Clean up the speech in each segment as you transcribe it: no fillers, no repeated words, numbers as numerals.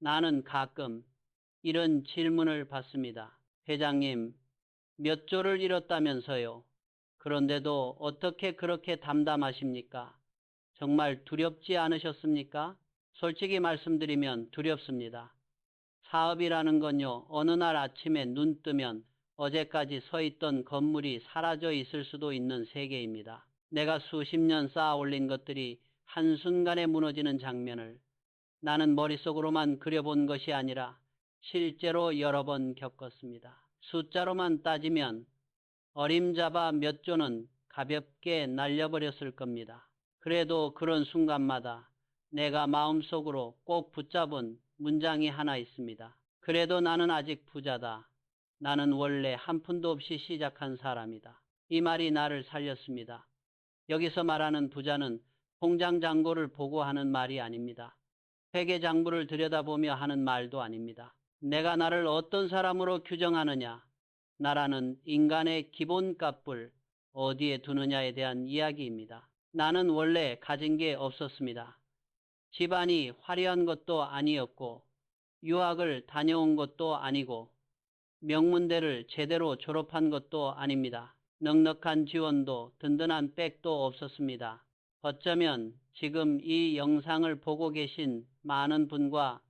나는 가끔 이런 질문을 받습니다. 회장님, 몇 조를 잃었다면서요. 그런데도 어떻게 그렇게 담담하십니까? 정말 두렵지 않으셨습니까? 솔직히 말씀드리면 두렵습니다. 사업이라는 건요, 어느 날 아침에 눈 뜨면 어제까지 서 있던 건물이 사라져 있을 수도 있는 세계입니다. 내가 수십 년 쌓아 올린 것들이 한순간에 무너지는 장면을 나는 머릿속으로만 그려본 것이 아니라 실제로 여러 번 겪었습니다. 숫자로만 따지면 어림잡아 몇 조는 가볍게 날려버렸을 겁니다. 그래도 그런 순간마다 내가 마음속으로 꼭 붙잡은 문장이 하나 있습니다. 그래도 나는 아직 부자다. 나는 원래 한 푼도 없이 시작한 사람이다. 이 말이 나를 살렸습니다. 여기서 말하는 부자는 통장 잔고를 보고 하는 말이 아닙니다. 회계장부를 들여다보며 하는 말도 아닙니다. 내가 나를 어떤 사람으로 규정하느냐, 나라는 인간의 기본값을 어디에 두느냐에 대한 이야기입니다. 나는 원래 가진 게 없었습니다. 집안이 화려한 것도 아니었고 유학을 다녀온 것도 아니고 명문대를 제대로 졸업한 것도 아닙니다. 넉넉한 지원도 든든한 백도 없었습니다. 어쩌면 지금 이 영상을 보고 계신 많은 분과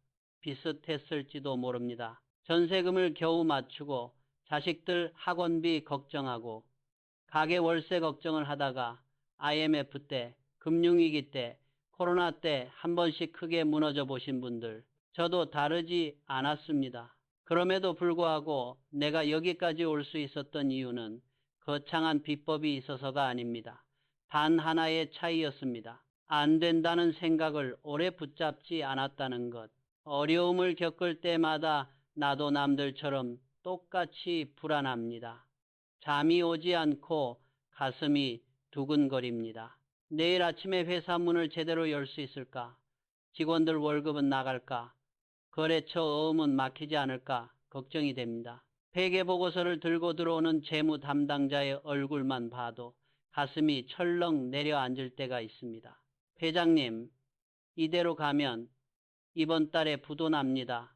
비슷했을지도 모릅니다. 전세금을 겨우 맞추고 자식들 학원비 걱정하고 가게 월세 걱정을 하다가 IMF 때, 금융위기 때, 코로나 때 한 번씩 크게 무너져 보신 분들, 저도 다르지 않았습니다. 그럼에도 불구하고 내가 여기까지 올 수 있었던 이유는 거창한 비법이 있어서가 아닙니다. 단 하나의 차이였습니다. 안 된다는 생각을 오래 붙잡지 않았다는 것. 어려움을 겪을 때마다 나도 남들처럼 똑같이 불안합니다. 잠이 오지 않고 가슴이 두근거립니다. 내일 아침에 회사 문을 제대로 열 수 있을까? 직원들 월급은 나갈까? 거래처 어음은 막히지 않을까? 걱정이 됩니다. 회계보고서를 들고 들어오는 재무 담당자의 얼굴만 봐도 가슴이 철렁 내려앉을 때가 있습니다. 회장님, 이대로 가면 이번 달에 부도 납니다.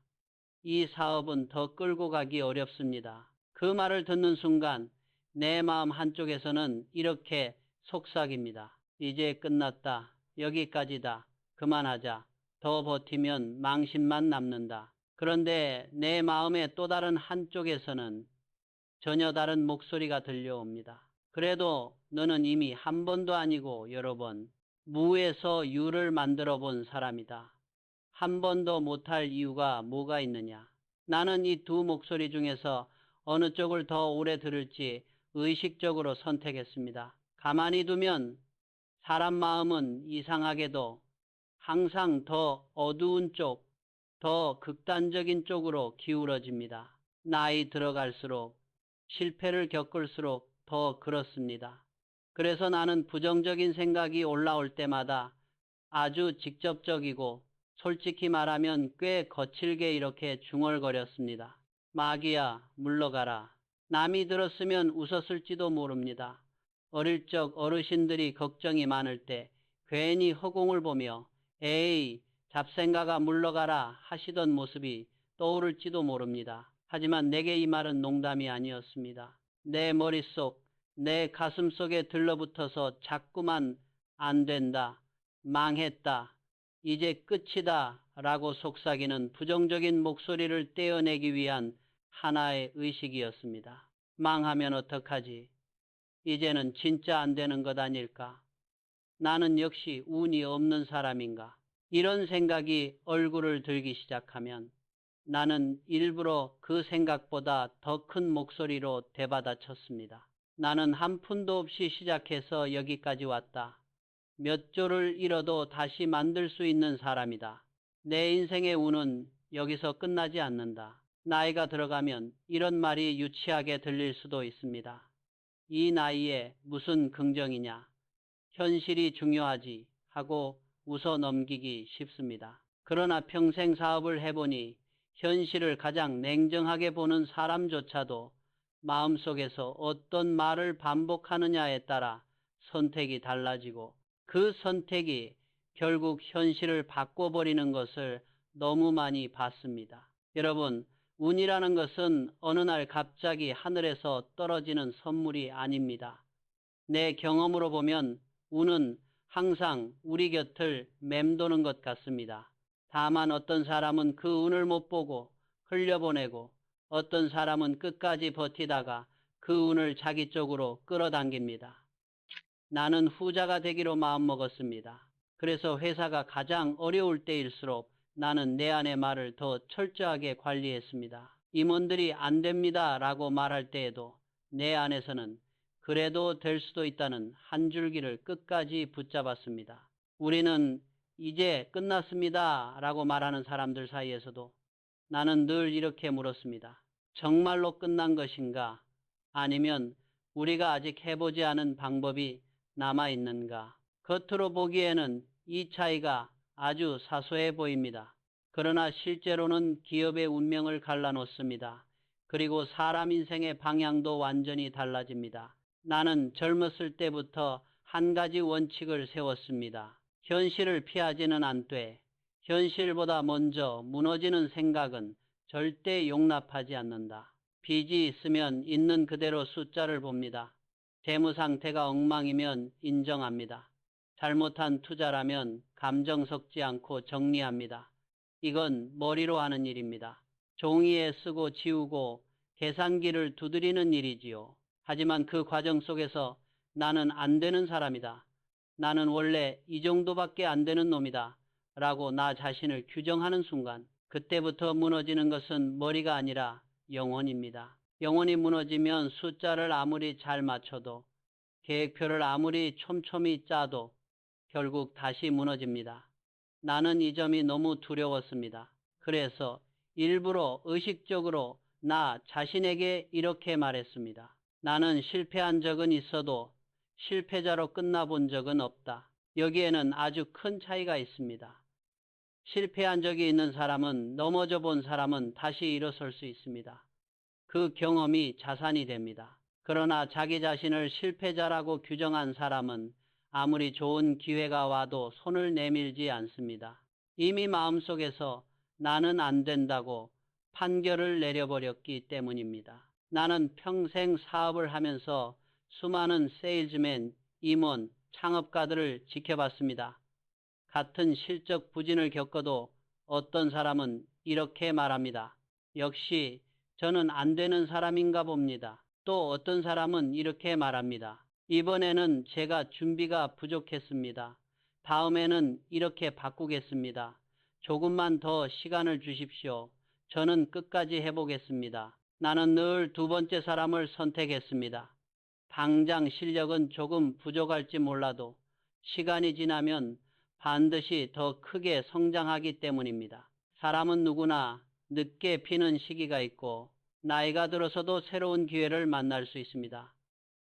이 사업은 더 끌고 가기 어렵습니다. 그 말을 듣는 순간 내 마음 한쪽에서는 이렇게 속삭입니다. 이제 끝났다. 여기까지다. 그만하자. 더 버티면 망신만 남는다. 그런데 내 마음의 또 다른 한쪽에서는 전혀 다른 목소리가 들려옵니다. 그래도 너는 이미 한 번도 아니고 여러 번 무에서 유를 만들어 본 사람이다. 한 번도 못할 이유가 뭐가 있느냐. 나는 이 두 목소리 중에서 어느 쪽을 더 오래 들을지 의식적으로 선택했습니다. 가만히 두면 사람 마음은 이상하게도 항상 더 어두운 쪽, 더 극단적인 쪽으로 기울어집니다. 나이 들어갈수록, 실패를 겪을수록 더 그렇습니다. 그래서 나는 부정적인 생각이 올라올 때마다 아주 직접적이고 솔직히 말하면 꽤 거칠게 이렇게 중얼거렸습니다. 마귀야, 물러가라. 남이 들었으면 웃었을지도 모릅니다. 어릴 적 어르신들이 걱정이 많을 때 괜히 허공을 보며 에이, 잡생각아 물러가라 하시던 모습이 떠오를지도 모릅니다. 하지만 내게 이 말은 농담이 아니었습니다. 내 머릿속, 내 가슴속에 들러붙어서 자꾸만 안 된다, 망했다, 이제 끝이다 라고 속삭이는 부정적인 목소리를 떼어내기 위한 하나의 의식이었습니다. 망하면 어떡하지? 이제는 진짜 안 되는 것 아닐까? 나는 역시 운이 없는 사람인가? 이런 생각이 얼굴을 들기 시작하면 나는 일부러 그 생각보다 더 큰 목소리로 되받아쳤습니다. 나는 한 푼도 없이 시작해서 여기까지 왔다. 몇 조를 잃어도 다시 만들 수 있는 사람이다. 내 인생의 운은 여기서 끝나지 않는다. 나이가 들어가면 이런 말이 유치하게 들릴 수도 있습니다. 이 나이에 무슨 긍정이냐. 현실이 중요하지 하고 웃어 넘기기 쉽습니다. 그러나 평생 사업을 해보니 현실을 가장 냉정하게 보는 사람조차도 마음속에서 어떤 말을 반복하느냐에 따라 선택이 달라지고 그 선택이 결국 현실을 바꿔버리는 것을 너무 많이 봤습니다. 여러분, 운이라는 것은 어느 날 갑자기 하늘에서 떨어지는 선물이 아닙니다. 내 경험으로 보면 운은 항상 우리 곁을 맴도는 것 같습니다. 다만 어떤 사람은 그 운을 못 보고 흘려보내고 어떤 사람은 끝까지 버티다가 그 운을 자기 쪽으로 끌어당깁니다. 나는 후자가 되기로 마음먹었습니다. 그래서 회사가 가장 어려울 때일수록 나는 내 안의 말을 더 철저하게 관리했습니다. 임원들이 안 됩니다 라고 말할 때에도 내 안에서는 그래도 될 수도 있다는 한 줄기를 끝까지 붙잡았습니다. 우리는 이제 끝났습니다 라고 말하는 사람들 사이에서도 나는 늘 이렇게 물었습니다. 정말로 끝난 것인가? 아니면 우리가 아직 해보지 않은 방법이 남아있는가? 겉으로 보기에는 이 차이가 아주 사소해 보입니다. 그러나 실제로는 기업의 운명을 갈라놓습니다. 그리고 사람 인생의 방향도 완전히 달라집니다. 나는 젊었을 때부터 한 가지 원칙을 세웠습니다. 현실을 피하지는 않되 현실보다 먼저 무너지는 생각은 절대 용납하지 않는다. 빚이 있으면 있는 그대로 숫자를 봅니다. 재무 상태가 엉망이면 인정합니다. 잘못한 투자라면 감정 섞지 않고 정리합니다. 이건 머리로 하는 일입니다. 종이에 쓰고 지우고 계산기를 두드리는 일이지요. 하지만 그 과정 속에서 나는 안 되는 사람이다. 나는 원래 이 정도밖에 안 되는 놈이다. 라고 나 자신을 규정하는 순간 그때부터 무너지는 것은 머리가 아니라 영혼입니다. 영혼이 무너지면 숫자를 아무리 잘 맞춰도 계획표를 아무리 촘촘히 짜도 결국 다시 무너집니다. 나는 이 점이 너무 두려웠습니다. 그래서 일부러 의식적으로 나 자신에게 이렇게 말했습니다. 나는 실패한 적은 있어도 실패자로 끝나본 적은 없다. 여기에는 아주 큰 차이가 있습니다. 실패한 적이 있는 사람은 넘어져 본 사람은 다시 일어설 수 있습니다. 그 경험이 자산이 됩니다. 그러나 자기 자신을 실패자라고 규정한 사람은 아무리 좋은 기회가 와도 손을 내밀지 않습니다. 이미 마음속에서 나는 안 된다고 판결을 내려버렸기 때문입니다. 나는 평생 사업을 하면서 수많은 세일즈맨, 임원, 창업가들을 지켜봤습니다. 같은 실적 부진을 겪어도 어떤 사람은 이렇게 말합니다. 역시 저는 안 되는 사람인가 봅니다. 또 어떤 사람은 이렇게 말합니다. 이번에는 제가 준비가 부족했습니다. 다음에는 이렇게 바꾸겠습니다. 조금만 더 시간을 주십시오. 저는 끝까지 해보겠습니다. 나는 늘 두 번째 사람을 선택했습니다. 당장 실력은 조금 부족할지 몰라도 시간이 지나면 반드시 더 크게 성장하기 때문입니다. 사람은 누구나 늦게 피는 시기가 있고 나이가 들어서도 새로운 기회를 만날 수 있습니다.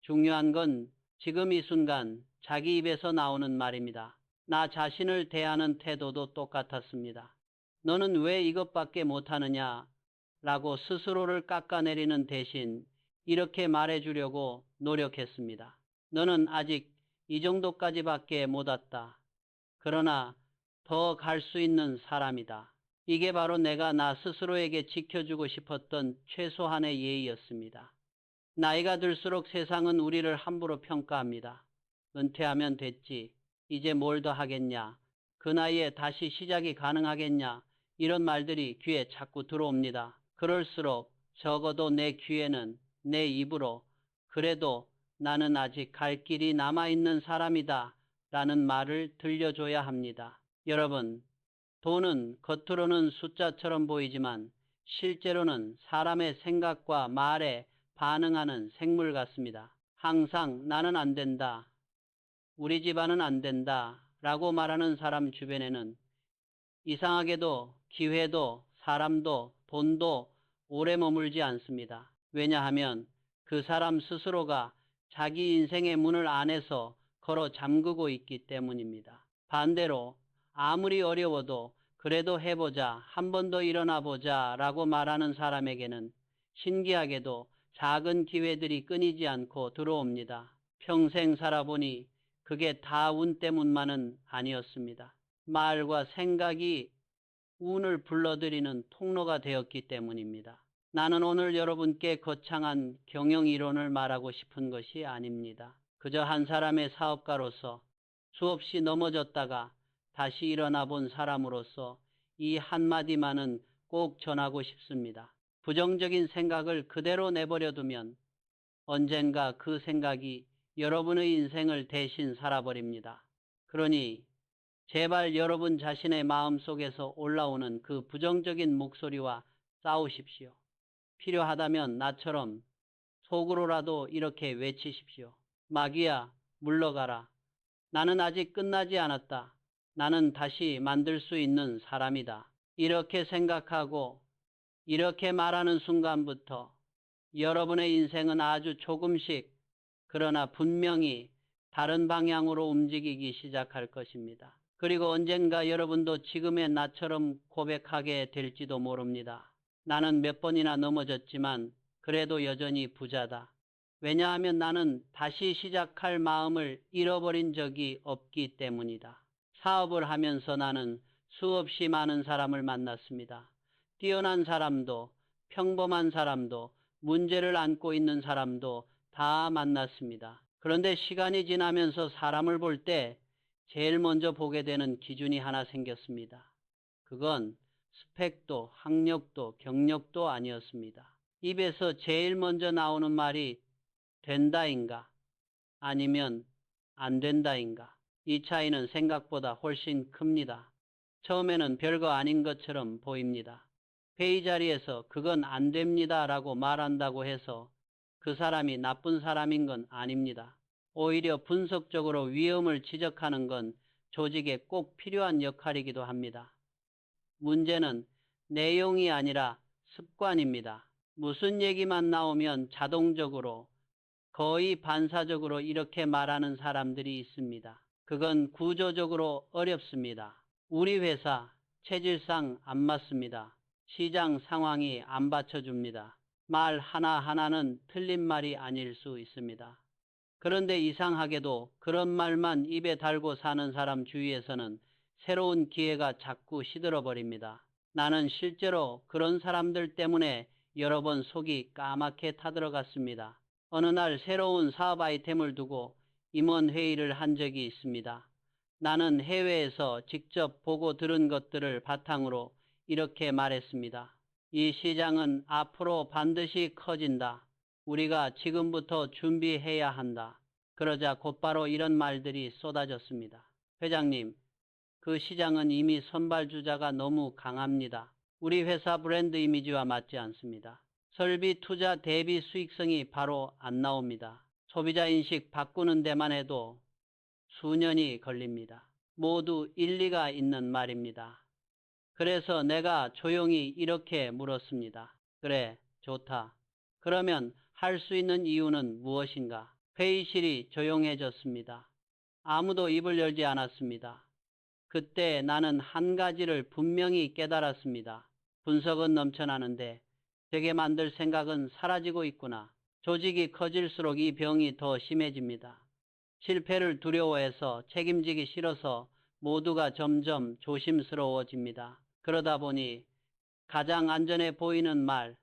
중요한 건 지금 이 순간 자기 입에서 나오는 말입니다. 나 자신을 대하는 태도도 똑같았습니다. 너는 왜 이것밖에 못하느냐 라고 스스로를 깎아내리는 대신 이렇게 말해주려고 노력했습니다. 너는 아직 이 정도까지밖에 못 왔다. 그러나 더 갈 수 있는 사람이다. 이게 바로 내가 나 스스로에게 지켜주고 싶었던 최소한의 예의였습니다. 나이가 들수록 세상은 우리를 함부로 평가합니다. 은퇴하면 됐지. 이제 뭘 더 하겠냐. 그 나이에 다시 시작이 가능하겠냐. 이런 말들이 귀에 자꾸 들어옵니다. 그럴수록 적어도 내 귀에는 내 입으로 그래도 나는 아직 갈 길이 남아있는 사람이다 라는 말을 들려줘야 합니다. 여러분, 돈은 겉으로는 숫자처럼 보이지만 실제로는 사람의 생각과 말에 반응하는 생물 같습니다. 항상 나는 안 된다, 우리 집안은 안 된다 라고 말하는 사람 주변에는 이상하게도 기회도 사람도 돈도 오래 머물지 않습니다. 왜냐하면 그 사람 스스로가 자기 인생의 문을 안에서 걸어 잠그고 있기 때문입니다. 반대로 아무리 어려워도 그래도 해보자, 한 번 더 일어나 보자 라고 말하는 사람에게는 신기하게도 작은 기회들이 끊이지 않고 들어옵니다. 평생 살아보니 그게 다 운 때문만은 아니었습니다. 말과 생각이 운을 불러들이는 통로가 되었기 때문입니다. 나는 오늘 여러분께 거창한 경영 이론을 말하고 싶은 것이 아닙니다. 그저 한 사람의 사업가로서 수없이 넘어졌다가 다시 일어나 본 사람으로서 이 한마디만은 꼭 전하고 싶습니다. 부정적인 생각을 그대로 내버려 두면 언젠가 그 생각이 여러분의 인생을 대신 살아버립니다. 그러니 제발 여러분 자신의 마음속에서 올라오는 그 부정적인 목소리와 싸우십시오. 필요하다면 나처럼 속으로라도 이렇게 외치십시오. 마귀야, 물러가라. 나는 아직 끝나지 않았다. 나는 다시 만들 수 있는 사람이다. 이렇게 생각하고 이렇게 말하는 순간부터 여러분의 인생은 아주 조금씩 그러나 분명히 다른 방향으로 움직이기 시작할 것입니다. 그리고 언젠가 여러분도 지금의 나처럼 고백하게 될지도 모릅니다. 나는 몇 번이나 넘어졌지만 그래도 여전히 부자다. 왜냐하면 나는 다시 시작할 마음을 잃어버린 적이 없기 때문이다. 사업을 하면서 나는 수없이 많은 사람을 만났습니다. 뛰어난 사람도 평범한 사람도 문제를 안고 있는 사람도 다 만났습니다. 그런데 시간이 지나면서 사람을 볼 때 제일 먼저 보게 되는 기준이 하나 생겼습니다. 그건 스펙도 학력도 경력도 아니었습니다. 입에서 제일 먼저 나오는 말이 된다인가 아니면 안 된다인가. 이 차이는 생각보다 훨씬 큽니다. 처음에는 별거 아닌 것처럼 보입니다. 회의 자리에서 그건 안 됩니다 라고 말한다고 해서 그 사람이 나쁜 사람인 건 아닙니다. 오히려 분석적으로 위험을 지적하는 건 조직에 꼭 필요한 역할이기도 합니다. 문제는 내용이 아니라 습관입니다. 무슨 얘기만 나오면 자동적으로 거의 반사적으로 이렇게 말하는 사람들이 있습니다. 그건 구조적으로 어렵습니다. 우리 회사 체질상 안 맞습니다. 시장 상황이 안 받쳐줍니다. 말 하나하나는 틀린 말이 아닐 수 있습니다. 그런데 이상하게도 그런 말만 입에 달고 사는 사람 주위에서는 새로운 기회가 자꾸 시들어버립니다. 나는 실제로 그런 사람들 때문에 여러 번 속이 까맣게 타들어갔습니다. 어느 날 새로운 사업 아이템을 두고 임원 회의를 한 적이 있습니다. 나는 해외에서 직접 보고 들은 것들을 바탕으로 이렇게 말했습니다. 이 시장은 앞으로 반드시 커진다. 우리가 지금부터 준비해야 한다. 그러자 곧바로 이런 말들이 쏟아졌습니다. 회장님, 그 시장은 이미 선발주자가 너무 강합니다. 우리 회사 브랜드 이미지와 맞지 않습니다. 설비 투자 대비 수익성이 바로 안 나옵니다. 소비자 인식 바꾸는 데만 해도 수년이 걸립니다. 모두 일리가 있는 말입니다. 그래서 내가 조용히 이렇게 물었습니다. 그래, 좋다. 그러면 할 수 있는 이유는 무엇인가? 회의실이 조용해졌습니다. 아무도 입을 열지 않았습니다. 그때 나는 한 가지를 분명히 깨달았습니다. 분석은 넘쳐나는데 되게 만들 생각은 사라지고 있구나. 조직이 커질수록 이 병이 더 심해집니다. 실패를 두려워해서 책임지기 싫어서 모두가 점점 조심스러워집니다. 그러다 보니 가장 안전해 보이는 말,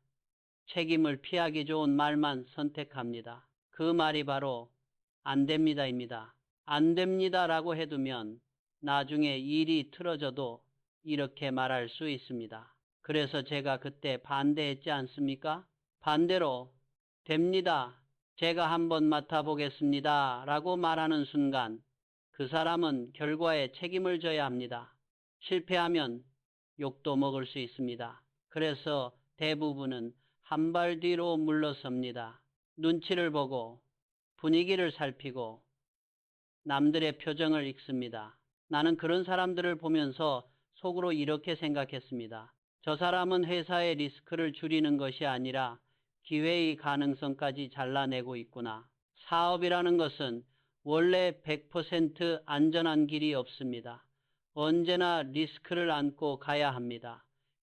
책임을 피하기 좋은 말만 선택합니다. 그 말이 바로 안 됩니다입니다. 안 됩니다라고 해두면 나중에 일이 틀어져도 이렇게 말할 수 있습니다. 그래서 제가 그때 반대했지 않습니까? 반대로 됩니다. 제가 한번 맡아보겠습니다. 라고 말하는 순간 그 사람은 결과에 책임을 져야 합니다. 실패하면 욕도 먹을 수 있습니다. 그래서 대부분은 한 발 뒤로 물러섭니다. 눈치를 보고 분위기를 살피고 남들의 표정을 읽습니다. 나는 그런 사람들을 보면서 속으로 이렇게 생각했습니다. 저 사람은 회사의 리스크를 줄이는 것이 아니라 기회의 가능성까지 잘라내고 있구나. 사업이라는 것은 원래 100% 안전한 길이 없습니다. 언제나 리스크를 안고 가야 합니다.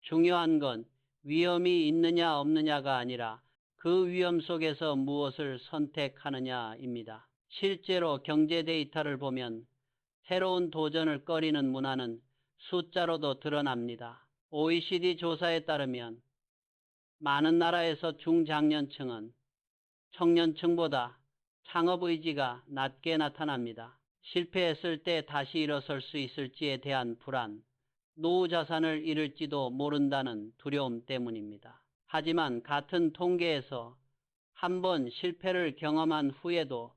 중요한 건 위험이 있느냐 없느냐가 아니라 그 위험 속에서 무엇을 선택하느냐입니다. 실제로 경제 데이터를 보면 새로운 도전을 꺼리는 문화는 숫자로도 드러납니다. OECD 조사에 따르면 많은 나라에서 중장년층은 청년층보다 창업 의지가 낮게 나타납니다. 실패했을 때 다시 일어설 수 있을지에 대한 불안, 노후 자산을 잃을지도 모른다는 두려움 때문입니다. 하지만 같은 통계에서 한 번 실패를 경험한 후에도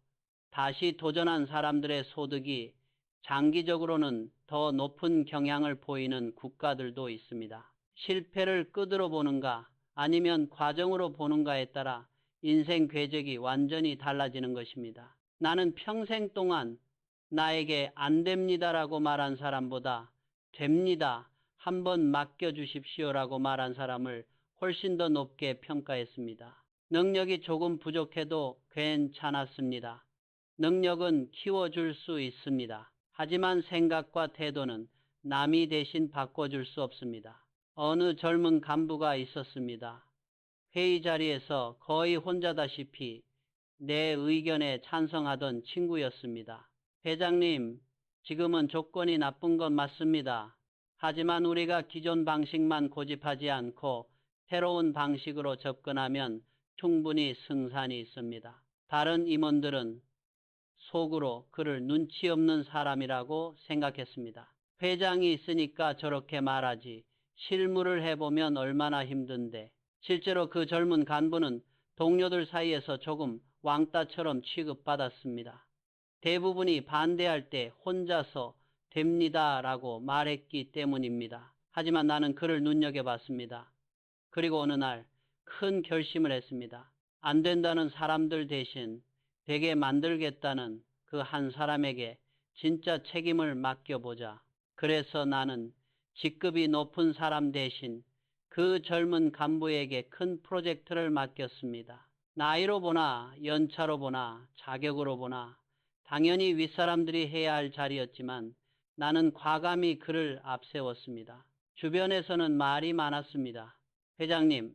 다시 도전한 사람들의 소득이 장기적으로는 더 높은 경향을 보이는 국가들도 있습니다. 실패를 끝으로 보는가 아니면 과정으로 보는가에 따라 인생 궤적이 완전히 달라지는 것입니다. 나는 평생 동안 나에게 안 됩니다라고 말한 사람보다 됩니다, 한번 맡겨주십시오라고 말한 사람을 훨씬 더 높게 평가했습니다. 능력이 조금 부족해도 괜찮았습니다. 능력은 키워줄 수 있습니다. 하지만 생각과 태도는 남이 대신 바꿔줄 수 없습니다. 어느 젊은 간부가 있었습니다. 회의 자리에서 거의 혼자다시피 내 의견에 찬성하던 친구였습니다. 회장님, 지금은 조건이 나쁜 건 맞습니다. 하지만 우리가 기존 방식만 고집하지 않고 새로운 방식으로 접근하면 충분히 승산이 있습니다. 다른 임원들은 속으로 그를 눈치 없는 사람이라고 생각했습니다. 회장이 있으니까 저렇게 말하지, 실무를 해보면 얼마나 힘든데. 실제로 그 젊은 간부는 동료들 사이에서 조금 왕따처럼 취급받았습니다. 대부분이 반대할 때 혼자서 됩니다라고 말했기 때문입니다. 하지만 나는 그를 눈여겨봤습니다. 그리고 어느 날 큰 결심을 했습니다. 안 된다는 사람들 대신 되게 만들겠다는 그 한 사람에게 진짜 책임을 맡겨보자. 그래서 나는 직급이 높은 사람 대신 그 젊은 간부에게 큰 프로젝트를 맡겼습니다. 나이로 보나 연차로 보나 자격으로 보나 당연히 윗사람들이 해야 할 자리였지만 나는 과감히 그를 앞세웠습니다. 주변에서는 말이 많았습니다. 회장님,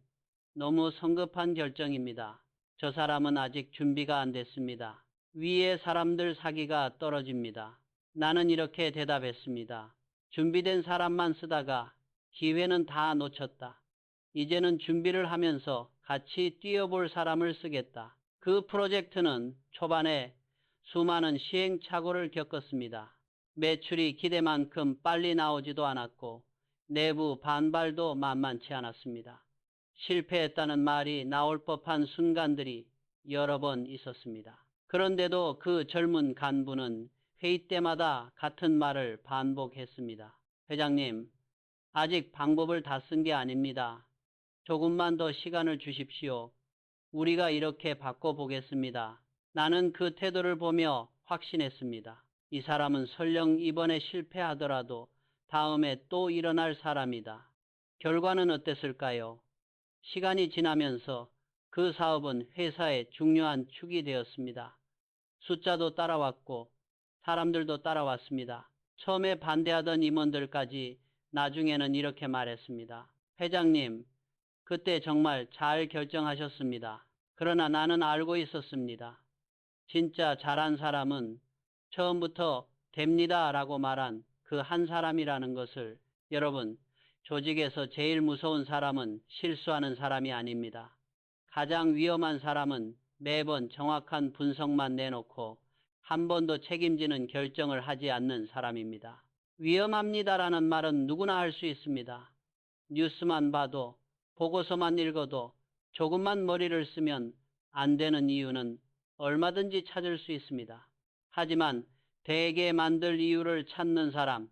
너무 성급한 결정입니다. 저 사람은 아직 준비가 안 됐습니다. 위에 사람들 사기가 떨어집니다. 나는 이렇게 대답했습니다. 준비된 사람만 쓰다가 기회는 다 놓쳤다. 이제는 준비를 하면서 같이 뛰어볼 사람을 쓰겠다. 그 프로젝트는 초반에 수많은 시행착오를 겪었습니다. 매출이 기대만큼 빨리 나오지도 않았고 내부 반발도 만만치 않았습니다. 실패했다는 말이 나올 법한 순간들이 여러 번 있었습니다. 그런데도 그 젊은 간부는 회의 때마다 같은 말을 반복했습니다. 회장님, 아직 방법을 다 쓴 게 아닙니다. 조금만 더 시간을 주십시오. 우리가 이렇게 바꿔보겠습니다. 나는 그 태도를 보며 확신했습니다. 이 사람은 설령 이번에 실패하더라도 다음에 또 일어날 사람이다. 결과는 어땠을까요? 시간이 지나면서 그 사업은 회사의 중요한 축이 되었습니다. 숫자도 따라왔고 사람들도 따라왔습니다. 처음에 반대하던 임원들까지 나중에는 이렇게 말했습니다. 회장님, 그때 정말 잘 결정하셨습니다. 그러나 나는 알고 있었습니다. 진짜 잘한 사람은 처음부터 됩니다라고 말한 그 한 사람이라는 것을. 여러분, 조직에서 제일 무서운 사람은 실수하는 사람이 아닙니다. 가장 위험한 사람은 매번 정확한 분석만 내놓고 한 번도 책임지는 결정을 하지 않는 사람입니다. 위험합니다라는 말은 누구나 할 수 있습니다. 뉴스만 봐도, 보고서만 읽어도, 조금만 머리를 쓰면 안 되는 이유는 얼마든지 찾을 수 있습니다. 하지만 되게 만들 이유를 찾는 사람,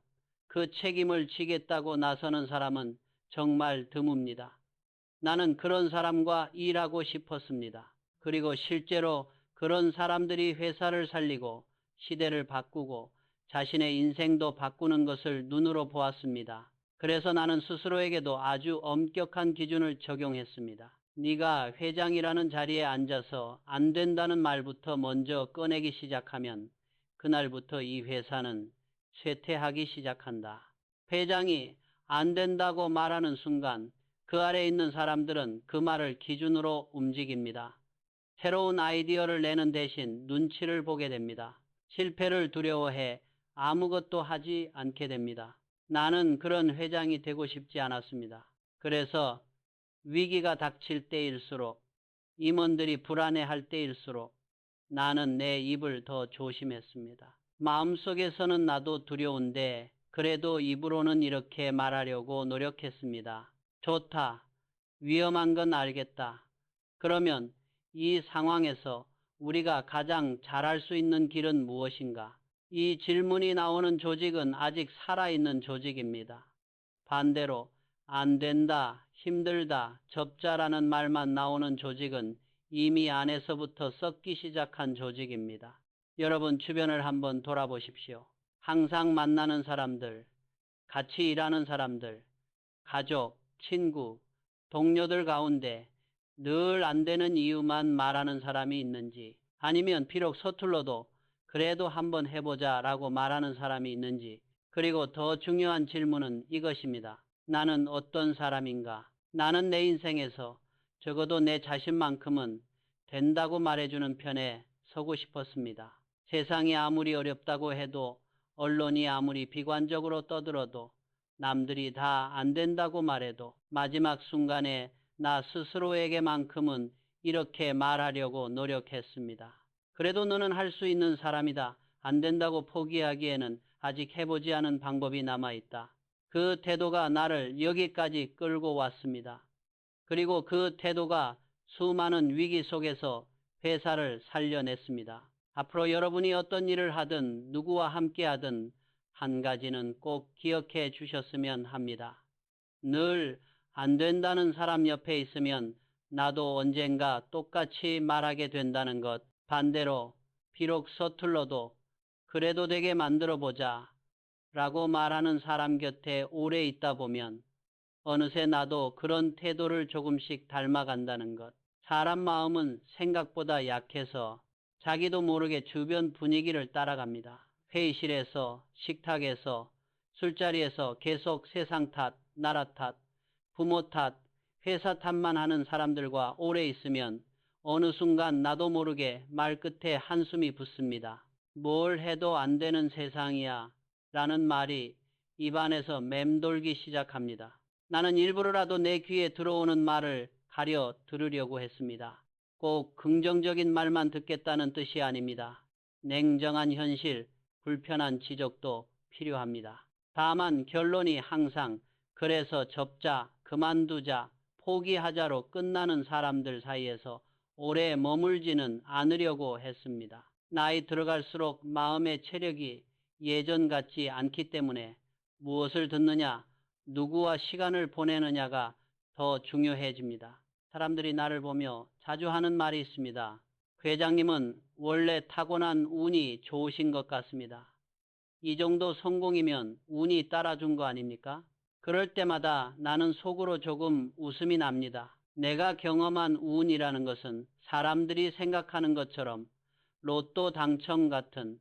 그 책임을 지겠다고 나서는 사람은 정말 드뭅니다. 나는 그런 사람과 일하고 싶었습니다. 그리고 실제로 그런 사람들이 회사를 살리고 시대를 바꾸고 자신의 인생도 바꾸는 것을 눈으로 보았습니다. 그래서 나는 스스로에게도 아주 엄격한 기준을 적용했습니다. 네가 회장이라는 자리에 앉아서 안 된다는 말부터 먼저 꺼내기 시작하면 그날부터 이 회사는 쇠퇴하기 시작한다. 회장이 안 된다고 말하는 순간 그 아래에 있는 사람들은 그 말을 기준으로 움직입니다. 새로운 아이디어를 내는 대신 눈치를 보게 됩니다. 실패를 두려워해 아무것도 하지 않게 됩니다. 나는 그런 회장이 되고 싶지 않았습니다. 그래서 위기가 닥칠 때일수록, 임원들이 불안해할 때일수록 나는 내 입을 더 조심했습니다. 마음속에서는 나도 두려운데 그래도 입으로는 이렇게 말하려고 노력했습니다. 좋다. 위험한 건 알겠다. 그러면 이 상황에서 우리가 가장 잘할 수 있는 길은 무엇인가? 이 질문이 나오는 조직은 아직 살아있는 조직입니다. 반대로 안 된다, 힘들다, 접자라는 말만 나오는 조직은 이미 안에서부터 썩기 시작한 조직입니다. 여러분 주변을 한번 돌아보십시오. 항상 만나는 사람들, 같이 일하는 사람들, 가족, 친구, 동료들 가운데 늘 안 되는 이유만 말하는 사람이 있는지, 아니면 비록 서툴러도 그래도 한번 해보자 라고 말하는 사람이 있는지, 그리고 더 중요한 질문은 이것입니다. 나는 어떤 사람인가? 나는 내 인생에서 적어도 내 자신만큼은 된다고 말해주는 편에 서고 싶었습니다. 세상이 아무리 어렵다고 해도, 언론이 아무리 비관적으로 떠들어도, 남들이 다 안 된다고 말해도 마지막 순간에 나 스스로에게만큼은 이렇게 말하려고 노력했습니다. 그래도 너는 할 수 있는 사람이다. 안 된다고 포기하기에는 아직 해보지 않은 방법이 남아있다. 그 태도가 나를 여기까지 끌고 왔습니다. 그리고 그 태도가 수많은 위기 속에서 회사를 살려냈습니다. 앞으로 여러분이 어떤 일을 하든 누구와 함께 하든 한 가지는 꼭 기억해 주셨으면 합니다. 늘 안 된다는 사람 옆에 있으면 나도 언젠가 똑같이 말하게 된다는 것. 반대로 비록 서툴러도 그래도 되게 만들어보자 라고 말하는 사람 곁에 오래 있다 보면 어느새 나도 그런 태도를 조금씩 닮아간다는 것. 사람 마음은 생각보다 약해서 자기도 모르게 주변 분위기를 따라갑니다. 회의실에서, 식탁에서, 술자리에서 계속 세상 탓, 나라 탓, 부모 탓, 회사 탓만 하는 사람들과 오래 있으면 어느 순간 나도 모르게 말끝에 한숨이 붙습니다. 뭘 해도 안 되는 세상이야 라는 말이 입안에서 맴돌기 시작합니다. 나는 일부러라도 내 귀에 들어오는 말을 가려 들으려고 했습니다. 꼭 긍정적인 말만 듣겠다는 뜻이 아닙니다. 냉정한 현실, 불편한 지적도 필요합니다. 다만 결론이 항상 그래서 접자, 그만두자, 포기하자로 끝나는 사람들 사이에서 오래 머물지는 않으려고 했습니다. 나이 들어갈수록 마음의 체력이 예전 같지 않기 때문에 무엇을 듣느냐, 누구와 시간을 보내느냐가 더 중요해집니다. 사람들이 나를 보며 자주 하는 말이 있습니다. 회장님은 원래 타고난 운이 좋으신 것 같습니다. 이 정도 성공이면 운이 따라준 거 아닙니까? 그럴 때마다 나는 속으로 조금 웃음이 납니다. 내가 경험한 운이라는 것은 사람들이 생각하는 것처럼 로또 당첨 같은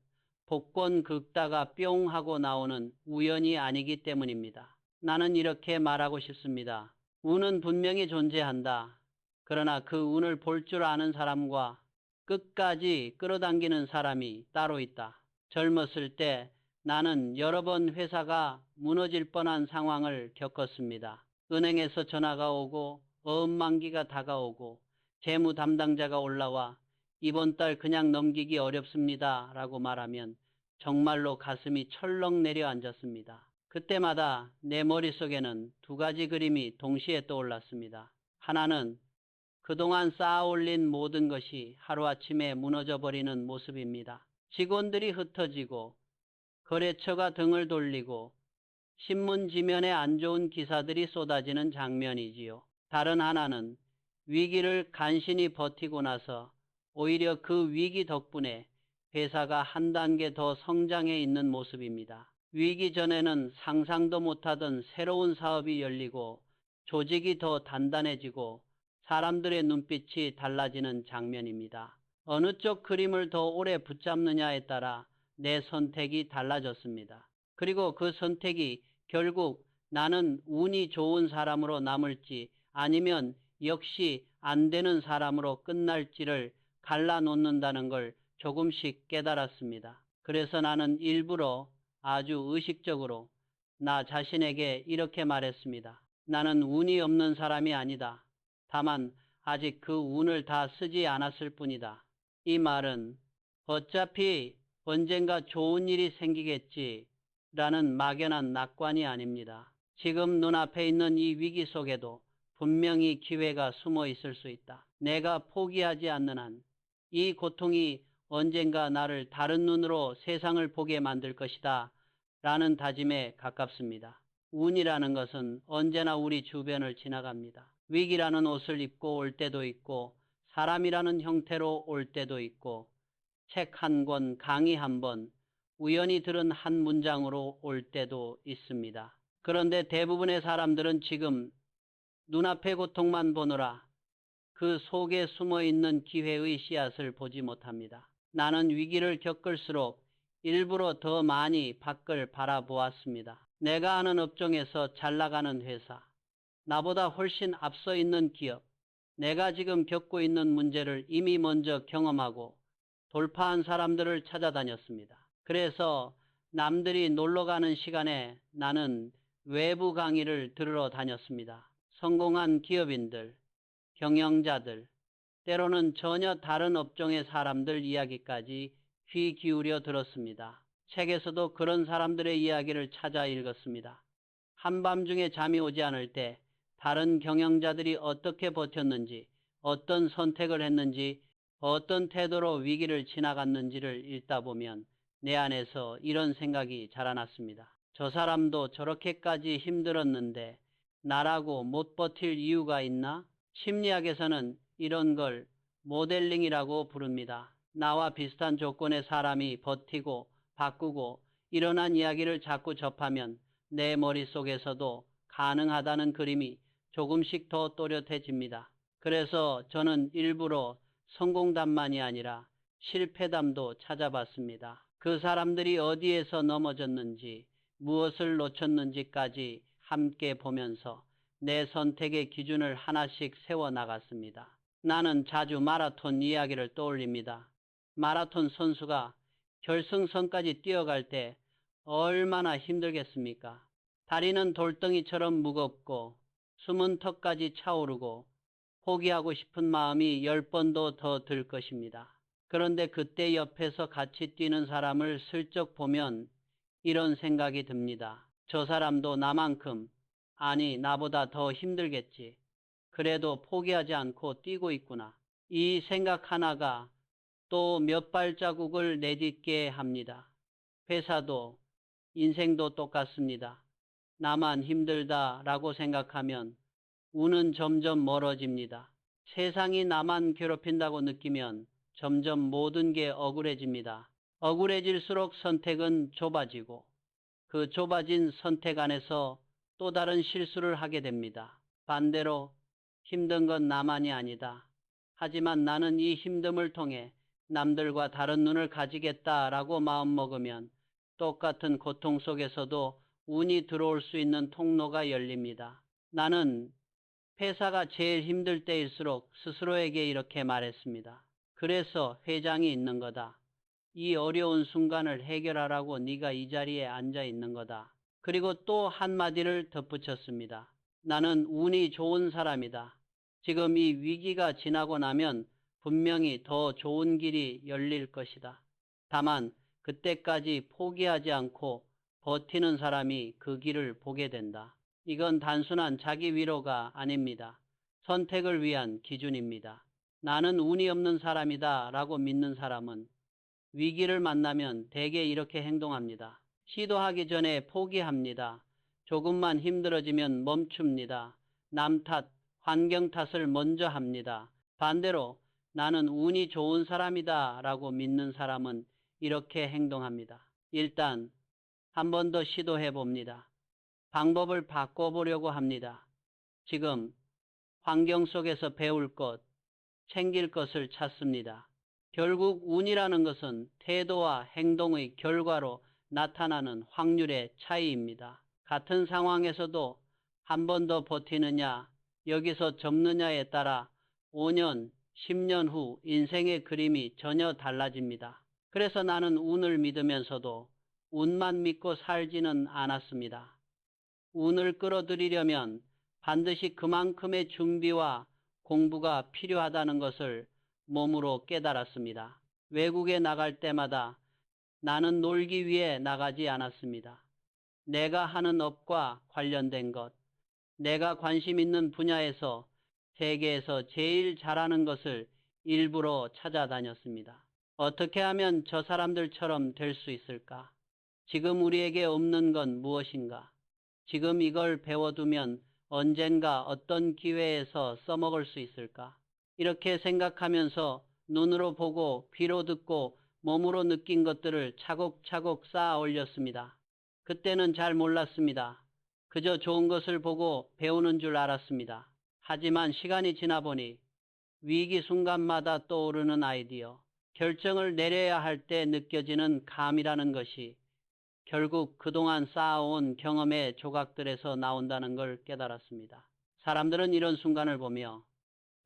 복권 긁다가 뿅 하고 나오는 우연이 아니기 때문입니다. 나는 이렇게 말하고 싶습니다. 운은 분명히 존재한다. 그러나 그 운을 볼 줄 아는 사람과 끝까지 끌어당기는 사람이 따로 있다. 젊었을 때 나는 여러 번 회사가 무너질 뻔한 상황을 겪었습니다. 은행에서 전화가 오고 어음만기가 다가오고 재무 담당자가 올라와 이번 달 그냥 넘기기 어렵습니다 라고 말하면 정말로 가슴이 철렁 내려앉았습니다. 그때마다 내 머릿속에는 두 가지 그림이 동시에 떠올랐습니다. 하나는 그동안 쌓아올린 모든 것이 하루아침에 무너져버리는 모습입니다. 직원들이 흩어지고 거래처가 등을 돌리고 신문 지면에 안 좋은 기사들이 쏟아지는 장면이지요. 다른 하나는 위기를 간신히 버티고 나서 오히려 그 위기 덕분에 회사가 한 단계 더 성장해 있는 모습입니다. 위기 전에는 상상도 못하던 새로운 사업이 열리고 조직이 더 단단해지고 사람들의 눈빛이 달라지는 장면입니다. 어느 쪽 그림을 더 오래 붙잡느냐에 따라 내 선택이 달라졌습니다. 그리고 그 선택이 결국 나는 운이 좋은 사람으로 남을지 아니면 역시 안 되는 사람으로 끝날지를 갈라놓는다는 걸 조금씩 깨달았습니다. 그래서 나는 일부러 아주 의식적으로 나 자신에게 이렇게 말했습니다. 나는 운이 없는 사람이 아니다. 다만 아직 그 운을 다 쓰지 않았을 뿐이다. 이 말은 어차피 언젠가 좋은 일이 생기겠지 라는 막연한 낙관이 아닙니다. 지금 눈앞에 있는 이 위기 속에도 분명히 기회가 숨어 있을 수 있다. 내가 포기하지 않는 한 이 고통이 언젠가 나를 다른 눈으로 세상을 보게 만들 것이다 라는 다짐에 가깝습니다. 운이라는 것은 언제나 우리 주변을 지나갑니다. 위기라는 옷을 입고 올 때도 있고 사람이라는 형태로 올 때도 있고 책 한 권, 강의 한 번, 우연히 들은 한 문장으로 올 때도 있습니다. 그런데 대부분의 사람들은 지금 눈앞의 고통만 보느라 그 속에 숨어있는 기회의 씨앗을 보지 못합니다. 나는 위기를 겪을수록 일부러 더 많이 밖을 바라보았습니다. 내가 아는 업종에서 잘 나가는 회사, 나보다 훨씬 앞서 있는 기업, 내가 지금 겪고 있는 문제를 이미 먼저 경험하고 돌파한 사람들을 찾아다녔습니다. 그래서 남들이 놀러 가는 시간에 나는 외부 강의를 들으러 다녔습니다. 성공한 기업인들, 경영자들, 때로는 전혀 다른 업종의 사람들 이야기까지 귀 기울여 들었습니다. 책에서도 그런 사람들의 이야기를 찾아 읽었습니다. 한밤중에 잠이 오지 않을 때 다른 경영자들이 어떻게 버텼는지, 어떤 선택을 했는지, 어떤 태도로 위기를 지나갔는지를 읽다 보면 내 안에서 이런 생각이 자라났습니다. 저 사람도 저렇게까지 힘들었는데 나라고 못 버틸 이유가 있나? 심리학에서는 이런 걸 모델링이라고 부릅니다. 나와 비슷한 조건의 사람이 버티고 바꾸고 일어난 이야기를 자꾸 접하면 내 머릿속에서도 가능하다는 그림이 조금씩 더 또렷해집니다. 그래서 저는 일부러 성공담만이 아니라 실패담도 찾아봤습니다. 그 사람들이 어디에서 넘어졌는지, 무엇을 놓쳤는지까지 함께 보면서 내 선택의 기준을 하나씩 세워나갔습니다. 나는 자주 마라톤 이야기를 떠올립니다. 마라톤 선수가 결승선까지 뛰어갈 때 얼마나 힘들겠습니까? 다리는 돌덩이처럼 무겁고 숨은 턱까지 차오르고 포기하고 싶은 마음이 10번도 더 들 것입니다. 그런데 그때 옆에서 같이 뛰는 사람을 슬쩍 보면 이런 생각이 듭니다. 저 사람도 나만큼, 아니 나보다 더 힘들겠지. 그래도 포기하지 않고 뛰고 있구나. 이 생각 하나가 또 몇 발자국을 내딛게 합니다. 회사도 인생도 똑같습니다. 나만 힘들다라고 생각하면 운은 점점 멀어집니다. 세상이 나만 괴롭힌다고 느끼면 점점 모든 게 억울해집니다. 억울해질수록 선택은 좁아지고 그 좁아진 선택 안에서 또 다른 실수를 하게 됩니다. 반대로 힘든 건 나만이 아니다. 하지만 나는 이 힘듦을 통해 남들과 다른 눈을 가지겠다라고 마음먹으면 똑같은 고통 속에서도 운이 들어올 수 있는 통로가 열립니다. 나는 회사가 제일 힘들 때일수록 스스로에게 이렇게 말했습니다. 그래서 회장이 있는 거다. 이 어려운 순간을 해결하라고 네가 이 자리에 앉아 있는 거다. 그리고 또 한마디를 덧붙였습니다. 나는 운이 좋은 사람이다. 지금 이 위기가 지나고 나면 분명히 더 좋은 길이 열릴 것이다. 다만 그때까지 포기하지 않고 버티는 사람이 그 길을 보게 된다. 이건 단순한 자기 위로가 아닙니다. 선택을 위한 기준입니다. 나는 운이 없는 사람이다 라고 믿는 사람은 위기를 만나면 대개 이렇게 행동합니다. 시도하기 전에 포기합니다. 조금만 힘들어지면 멈춥니다. 남 탓, 환경 탓을 먼저 합니다. 반대로 나는 운이 좋은 사람이다 라고 믿는 사람은 이렇게 행동합니다. 일단 한 번 더 시도해 봅니다. 방법을 바꿔보려고 합니다. 지금 환경 속에서 배울 것, 챙길 것을 찾습니다. 결국 운이라는 것은 태도와 행동의 결과로 나타나는 확률의 차이입니다. 같은 상황에서도 한 번 더 버티느냐, 여기서 접느냐에 따라 5년, 10년 후 인생의 그림이 전혀 달라집니다. 그래서 나는 운을 믿으면서도 운만 믿고 살지는 않았습니다. 운을 끌어들이려면 반드시 그만큼의 준비와 공부가 필요하다는 것을 몸으로 깨달았습니다. 외국에 나갈 때마다 나는 놀기 위해 나가지 않았습니다. 내가 하는 업과 관련된 것, 내가 관심 있는 분야에서 세계에서 제일 잘하는 것을 일부러 찾아다녔습니다. 어떻게 하면 저 사람들처럼 될 수 있을까? 지금 우리에게 없는 건 무엇인가? 지금 이걸 배워두면 언젠가 어떤 기회에서 써먹을 수 있을까? 이렇게 생각하면서 눈으로 보고 귀로 듣고 몸으로 느낀 것들을 차곡차곡 쌓아 올렸습니다. 그때는 잘 몰랐습니다. 그저 좋은 것을 보고 배우는 줄 알았습니다. 하지만 시간이 지나 보니 위기 순간마다 떠오르는 아이디어, 결정을 내려야 할 때 느껴지는 감이라는 것이 결국 그동안 쌓아온 경험의 조각들에서 나온다는 걸 깨달았습니다. 사람들은 이런 순간을 보며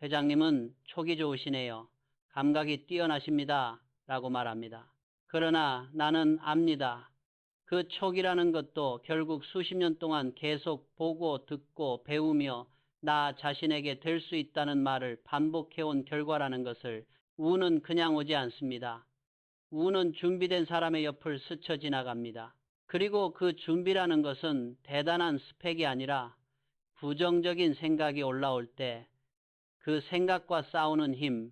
회장님은 촉이 좋으시네요. 감각이 뛰어나십니다. 라고 말합니다. 그러나 나는 압니다. 그 촉이라는 것도 결국 수십 년 동안 계속 보고 듣고 배우며 나 자신에게 될 수 있다는 말을 반복해온 결과라는 것을. 운은 그냥 오지 않습니다. 운은 준비된 사람의 옆을 스쳐 지나갑니다. 그리고 그 준비라는 것은 대단한 스펙이 아니라 부정적인 생각이 올라올 때 그 생각과 싸우는 힘,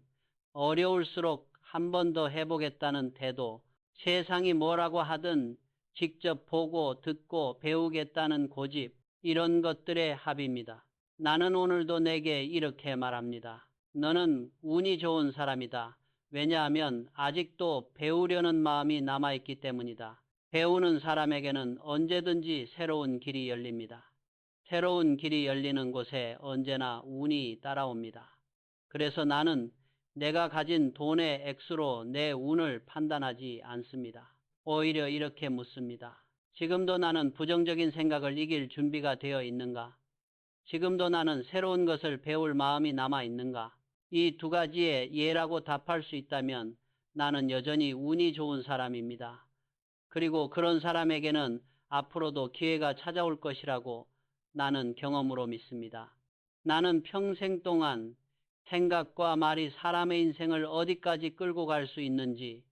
어려울수록 한 번 더 해보겠다는 태도, 세상이 뭐라고 하든 직접 보고 듣고 배우겠다는 고집, 이런 것들의 합입니다. 나는 오늘도 내게 이렇게 말합니다. 너는 운이 좋은 사람이다. 왜냐하면 아직도 배우려는 마음이 남아있기 때문이다. 배우는 사람에게는 언제든지 새로운 길이 열립니다. 새로운 길이 열리는 곳에 언제나 운이 따라옵니다. 그래서 나는 내가 가진 돈의 액수로 내 운을 판단하지 않습니다. 오히려 이렇게 묻습니다. 지금도 나는 부정적인 생각을 이길 준비가 되어 있는가? 지금도 나는 새로운 것을 배울 마음이 남아 있는가? 이 두 가지의 예라고 답할 수 있다면 나는 여전히 운이 좋은 사람입니다. 그리고 그런 사람에게는 앞으로도 기회가 찾아올 것이라고 나는 경험으로 믿습니다. 나는 평생 동안 생각과 말이 사람의 인생을 어디까지 끌고 갈 수 있는지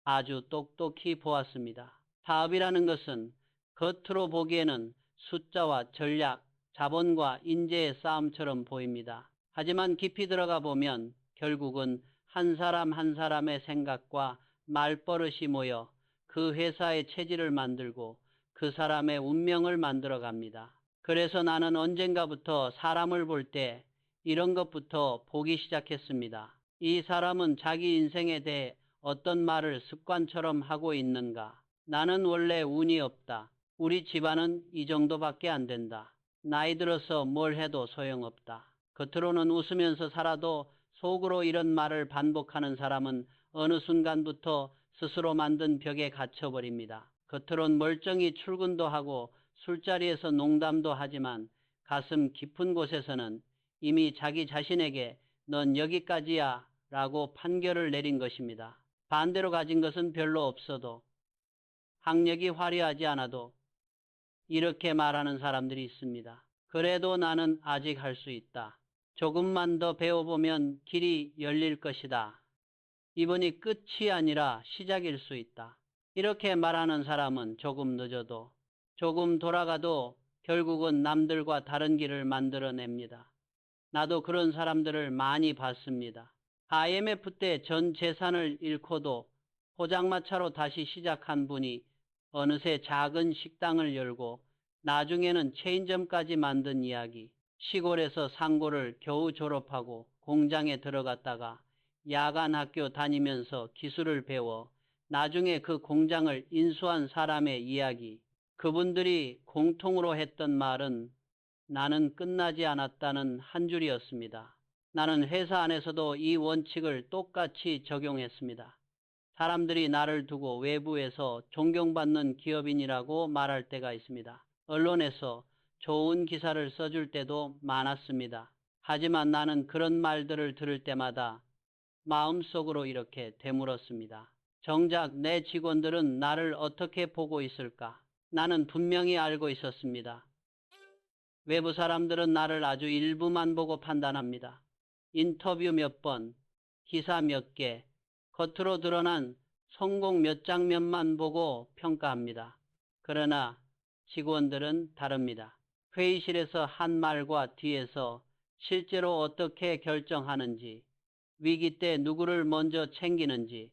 아주 똑똑히 보았습니다. 사업이라는 것은 겉으로 보기에는 숫자와 전략, 자본과 인재의 싸움처럼 보입니다. 하지만 깊이 들어가 보면 결국은 한 사람 한 사람의 생각과 말버릇이 모여 그 회사의 체질을 만들고 그 사람의 운명을 만들어 갑니다. 그래서 나는 언젠가부터 사람을 볼 때 이런 것부터 보기 시작했습니다. 이 사람은 자기 인생에 대해 어떤 말을 습관처럼 하고 있는가? 나는 원래 운이 없다. 우리 집안은 이 정도밖에 안 된다. 나이 들어서 뭘 해도 소용없다. 겉으로는 웃으면서 살아도 속으로 이런 말을 반복하는 사람은 어느 순간부터 스스로 만든 벽에 갇혀버립니다. 겉으론 멀쩡히 출근도 하고 술자리에서 농담도 하지만 가슴 깊은 곳에서는 이미 자기 자신에게 넌 여기까지야 라고 판결을 내린 것입니다. 반대로 가진 것은 별로 없어도, 학력이 화려하지 않아도 이렇게 말하는 사람들이 있습니다. 그래도 나는 아직 할 수 있다. 조금만 더 배워보면 길이 열릴 것이다. 이번이 끝이 아니라 시작일 수 있다. 이렇게 말하는 사람은 조금 늦어도, 조금 돌아가도 결국은 남들과 다른 길을 만들어냅니다. 나도 그런 사람들을 많이 봤습니다. IMF 때 전 재산을 잃고도 포장마차로 다시 시작한 분이 어느새 작은 식당을 열고 나중에는 체인점까지 만든 이야기. 시골에서 상고를 겨우 졸업하고 공장에 들어갔다가 야간 학교 다니면서 기술을 배워 나중에 그 공장을 인수한 사람의 이야기. 그분들이 공통으로 했던 말은 나는 끝나지 않았다는 한 줄이었습니다. 나는 회사 안에서도 이 원칙을 똑같이 적용했습니다. 사람들이 나를 두고 외부에서 존경받는 기업인이라고 말할 때가 있습니다. 언론에서 좋은 기사를 써줄 때도 많았습니다. 하지만 나는 그런 말들을 들을 때마다 마음속으로 이렇게 되물었습니다. 정작 내 직원들은 나를 어떻게 보고 있을까? 나는 분명히 알고 있었습니다. 외부 사람들은 나를 아주 일부만 보고 판단합니다. 인터뷰 몇 번, 기사 몇 개, 겉으로 드러난 성공 몇 장면만 보고 평가합니다. 그러나 직원들은 다릅니다. 회의실에서 한 말과 뒤에서 실제로 어떻게 결정하는지, 위기 때 누구를 먼저 챙기는지,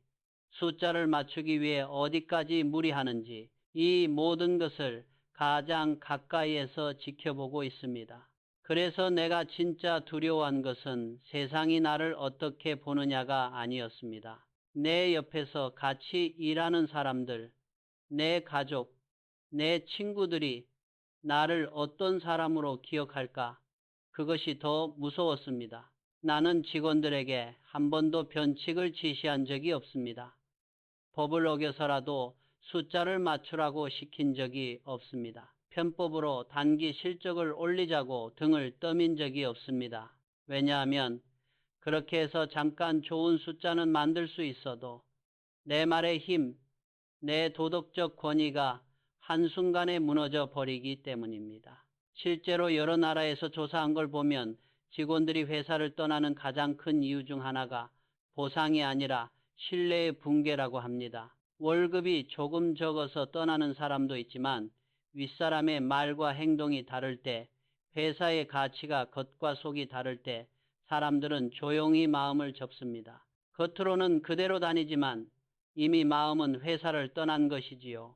숫자를 맞추기 위해 어디까지 무리하는지 이 모든 것을 가장 가까이에서 지켜보고 있습니다. 그래서 내가 진짜 두려워한 것은 세상이 나를 어떻게 보느냐가 아니었습니다. 내 옆에서 같이 일하는 사람들, 내 가족, 내 친구들이 나를 어떤 사람으로 기억할까? 그것이 더 무서웠습니다. 나는 직원들에게 한 번도 변칙을 지시한 적이 없습니다. 법을 어겨서라도 숫자를 맞추라고 시킨 적이 없습니다. 편법으로 단기 실적을 올리자고 등을 떠민 적이 없습니다. 왜냐하면 그렇게 해서 잠깐 좋은 숫자는 만들 수 있어도 내 말의 힘, 내 도덕적 권위가 한순간에 무너져 버리기 때문입니다. 실제로 여러 나라에서 조사한 걸 보면 직원들이 회사를 떠나는 가장 큰 이유 중 하나가 보상이 아니라 신뢰의 붕괴라고 합니다. 월급이 조금 적어서 떠나는 사람도 있지만 윗사람의 말과 행동이 다를 때, 회사의 가치가 겉과 속이 다를 때 사람들은 조용히 마음을 접습니다. 겉으로는 그대로 다니지만 이미 마음은 회사를 떠난 것이지요.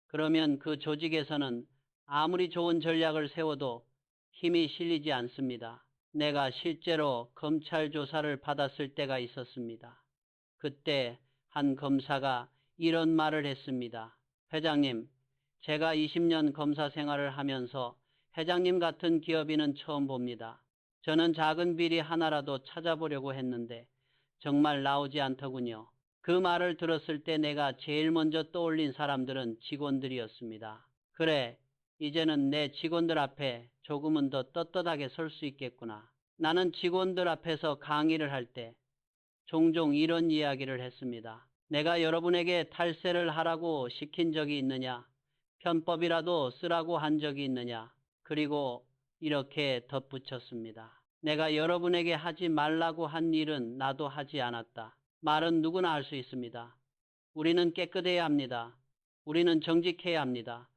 그러면 그 조직에서는 아무리 좋은 전략을 세워도 힘이 실리지 않습니다. 내가 실제로 검찰 조사를 받았을 때가 있었습니다. 그때 한 검사가 이런 말을 했습니다. 회장님, 제가 20년 검사 생활을 하면서 회장님 같은 기업인은 처음 봅니다. 저는 작은 비리 하나라도 찾아보려고 했는데 정말 나오지 않더군요. 그 말을 들었을 때 내가 제일 먼저 떠올린 사람들은 직원들이었습니다. 그래, 이제는 내 직원들 앞에 조금은 더 떳떳하게 설 수 있겠구나. 나는 직원들 앞에서 강의를 할 때 종종 이런 이야기를 했습니다. 내가 여러분에게 탈세를 하라고 시킨 적이 있느냐? 편법이라도 쓰라고 한 적이 있느냐? 그리고 이렇게 덧붙였습니다. 내가 여러분에게 하지 말라고 한 일은 나도 하지 않았다. 말은 누구나 할 수 있습니다. 우리는 깨끗해야 합니다. 우리는 정직해야 합니다.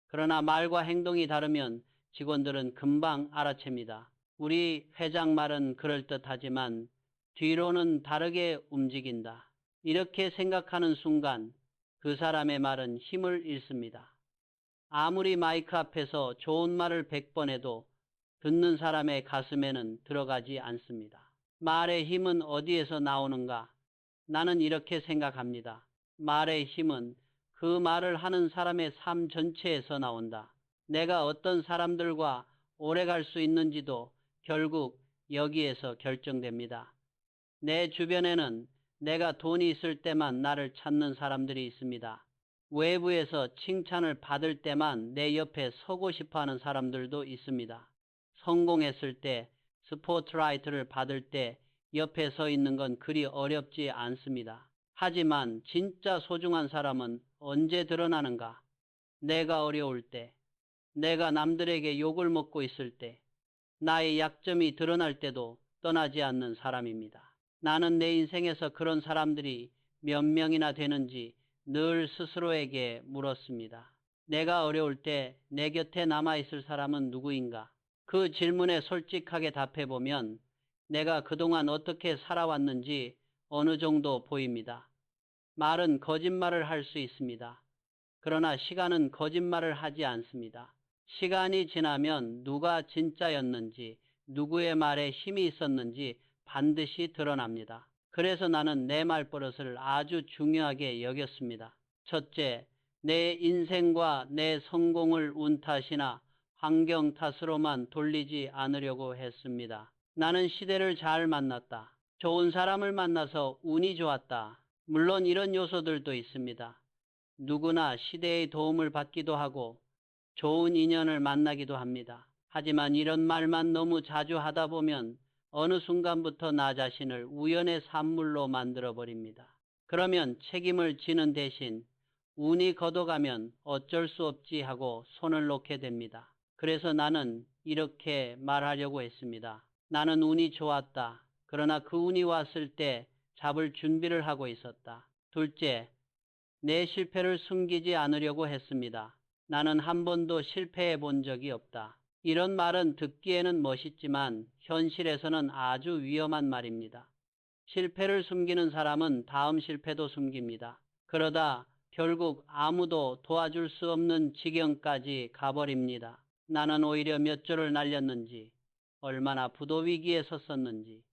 그러나 말과 행동이 다르면 직원들은 금방 알아챕니다. 우리 회장 말은 그럴듯하지만 뒤로는 다르게 움직인다. 이렇게 생각하는 순간 그 사람의 말은 힘을 잃습니다. 아무리 마이크 앞에서 좋은 말을 100번 해도 듣는 사람의 가슴에는 들어가지 않습니다. 말의 힘은 어디에서 나오는가? 나는 이렇게 생각합니다. 말의 힘은 그 말을 하는 사람의 삶 전체에서 나온다. 내가 어떤 사람들과 오래 갈 수 있는지도 결국 여기에서 결정됩니다. 내 주변에는 내가 돈이 있을 때만 나를 찾는 사람들이 있습니다. 외부에서 칭찬을 받을 때만 내 옆에 서고 싶어하는 사람들도 있습니다. 성공했을 때, 스포트라이트를 받을 때 옆에 서 있는 건 그리 어렵지 않습니다. 하지만 진짜 소중한 사람은 언제 드러나는가? 내가 어려울 때, 내가 남들에게 욕을 먹고 있을 때, 나의 약점이 드러날 때도 떠나지 않는 사람입니다. 나는 내 인생에서 그런 사람들이 몇 명이나 되는지 늘 스스로에게 물었습니다. 내가 어려울 때 내 곁에 남아있을 사람은 누구인가? 그 질문에 솔직하게 답해보면 내가 그동안 어떻게 살아왔는지 어느 정도 보입니다. 말은 거짓말을 할 수 있습니다. 그러나 시간은 거짓말을 하지 않습니다. 시간이 지나면 누가 진짜였는지, 누구의 말에 힘이 있었는지 반드시 드러납니다. 그래서 나는 내 말버릇을 아주 중요하게 여겼습니다. 첫째, 내 인생과 내 성공을 운 탓이나 환경 탓으로만 돌리지 않으려고 했습니다. 나는 시대를 잘 만났다. 좋은 사람을 만나서 운이 좋았다. 물론 이런 요소들도 있습니다. 누구나 시대의 도움을 받기도 하고 좋은 인연을 만나기도 합니다. 하지만 이런 말만 너무 자주 하다 보면 어느 순간부터 나 자신을 우연의 산물로 만들어버립니다. 그러면 책임을 지는 대신 운이 걷어가면 어쩔 수 없지 하고 손을 놓게 됩니다. 그래서 나는 이렇게 말하려고 했습니다. 나는 운이 좋았다. 그러나 그 운이 왔을 때 잡을 준비를 하고 있었다. 둘째, 내 실패를 숨기지 않으려고 했습니다. 나는 한 번도 실패해 본 적이 없다. 이런 말은 듣기에는 멋있지만 현실에서는 아주 위험한 말입니다. 실패를 숨기는 사람은 다음 실패도 숨깁니다. 그러다 결국 아무도 도와줄 수 없는 지경까지 가버립니다. 나는 오히려 몇 조를 날렸는지, 얼마나 부도 위기에 섰었는지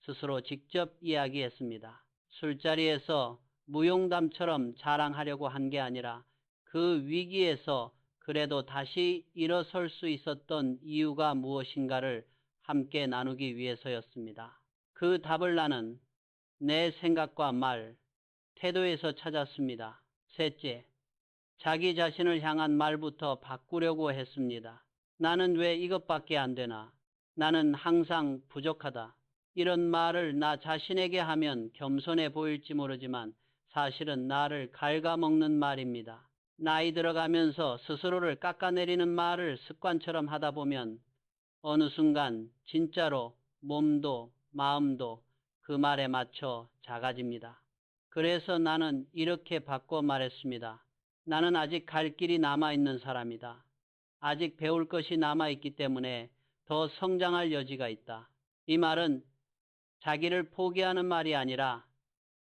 스스로 직접 이야기했습니다. 술자리에서 무용담처럼 자랑하려고 한 게 아니라 그 위기에서 그래도 다시 일어설 수 있었던 이유가 무엇인가를 함께 나누기 위해서였습니다. 그 답을 나는 내 생각과 말, 태도에서 찾았습니다. 셋째, 자기 자신을 향한 말부터 바꾸려고 했습니다. 나는 왜 이것밖에 안 되나? 나는 항상 부족하다. 이런 말을 나 자신에게 하면 겸손해 보일지 모르지만 사실은 나를 갉아먹는 말입니다. 나이 들어가면서 스스로를 깎아내리는 말을 습관처럼 하다 보면 어느 순간 진짜로 몸도 마음도 그 말에 맞춰 작아집니다. 그래서 나는 이렇게 바꿔 말했습니다. 나는 아직 갈 길이 남아있는 사람이다. 아직 배울 것이 남아있기 때문에 더 성장할 여지가 있다. 이 말은 자기를 포기하는 말이 아니라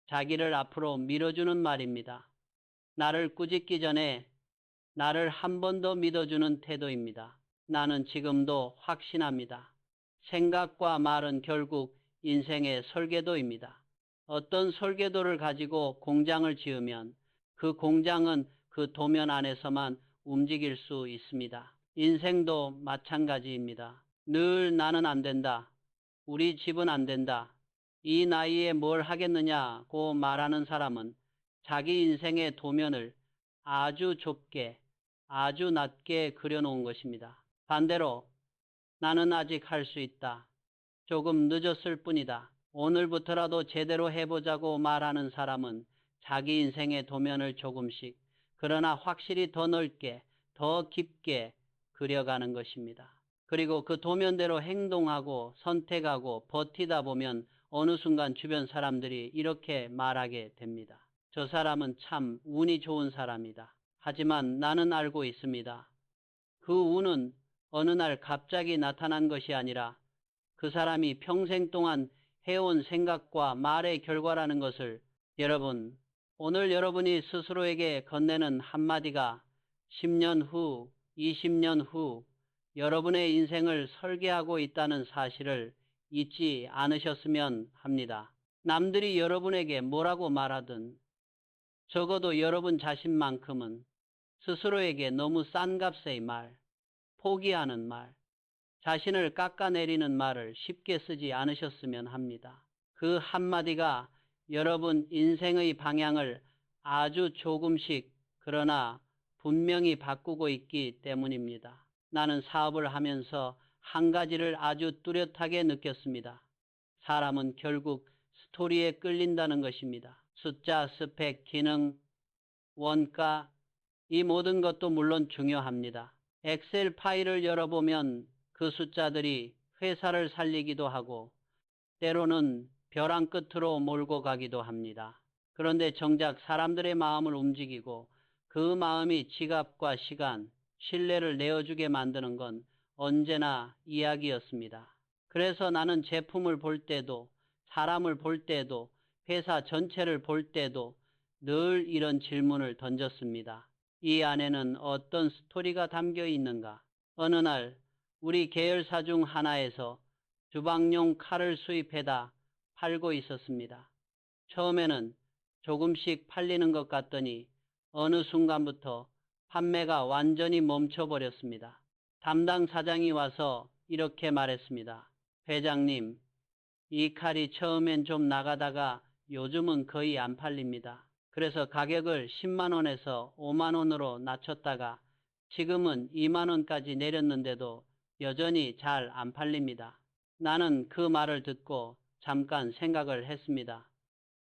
자기를 앞으로 밀어주는 말입니다. 나를 꾸짖기 전에 나를 한 번 더 믿어주는 태도입니다. 나는 지금도 확신합니다. 생각과 말은 결국 인생의 설계도입니다. 어떤 설계도를 가지고 공장을 지으면 그 공장은 그 도면 안에서만 움직일 수 있습니다. 인생도 마찬가지입니다. 늘 나는 안 된다. 우리 집은 안 된다. 이 나이에 뭘 하겠느냐고 말하는 사람은 자기 인생의 도면을 아주 좁게, 아주 낮게 그려놓은 것입니다. 반대로 나는 아직 할 수 있다. 조금 늦었을 뿐이다. 오늘부터라도 제대로 해보자고 말하는 사람은 자기 인생의 도면을 조금씩, 그러나 확실히 더 넓게, 더 깊게 그려가는 것입니다. 그리고 그 도면대로 행동하고 선택하고 버티다 보면 어느 순간 주변 사람들이 이렇게 말하게 됩니다. 저 사람은 참 운이 좋은 사람이다. 하지만 나는 알고 있습니다. 그 운은 어느 날 갑자기 나타난 것이 아니라 그 사람이 평생 동안 해온 생각과 말의 결과라는 것을 여러분, 오늘 여러분이 스스로에게 건네는 한마디가 10년 후, 20년 후 여러분의 인생을 설계하고 있다는 사실을 잊지 않으셨으면 합니다. 남들이 여러분에게 뭐라고 말하든 적어도 여러분 자신만큼은 스스로에게 너무 싼 값의 말, 포기하는 말, 자신을 깎아내리는 말을 쉽게 쓰지 않으셨으면 합니다. 그 한마디가 여러분 인생의 방향을 아주 조금씩 그러나 분명히 바꾸고 있기 때문입니다. 나는 사업을 하면서 한 가지를 아주 뚜렷하게 느꼈습니다. 사람은 결국 스토리에 끌린다는 것입니다. 숫자, 스펙, 기능, 원가, 이 모든 것도 물론 중요합니다. 엑셀 파일을 열어보면 그 숫자들이 회사를 살리기도 하고 때로는 벼랑 끝으로 몰고 가기도 합니다. 그런데 정작 사람들의 마음을 움직이고 그 마음이 지갑과 시간, 신뢰를 내어주게 만드는 건 언제나 이야기였습니다. 그래서 나는 제품을 볼 때도 사람을 볼 때도 회사 전체를 볼 때도 늘 이런 질문을 던졌습니다. 이 안에는 어떤 스토리가 담겨 있는가? 어느 날 우리 계열사 중 하나에서 주방용 칼을 수입해다 팔고 있었습니다. 처음에는 조금씩 팔리는 것 같더니 어느 순간부터 판매가 완전히 멈춰버렸습니다. 담당 사장이 와서 이렇게 말했습니다. 회장님, 이 칼이 처음엔 좀 나가다가 요즘은 거의 안 팔립니다. 그래서 가격을 10만 원에서 5만 원으로 낮췄다가 지금은 2만 원까지 내렸는데도 여전히 잘 안 팔립니다. 나는 그 말을 듣고 잠깐 생각을 했습니다.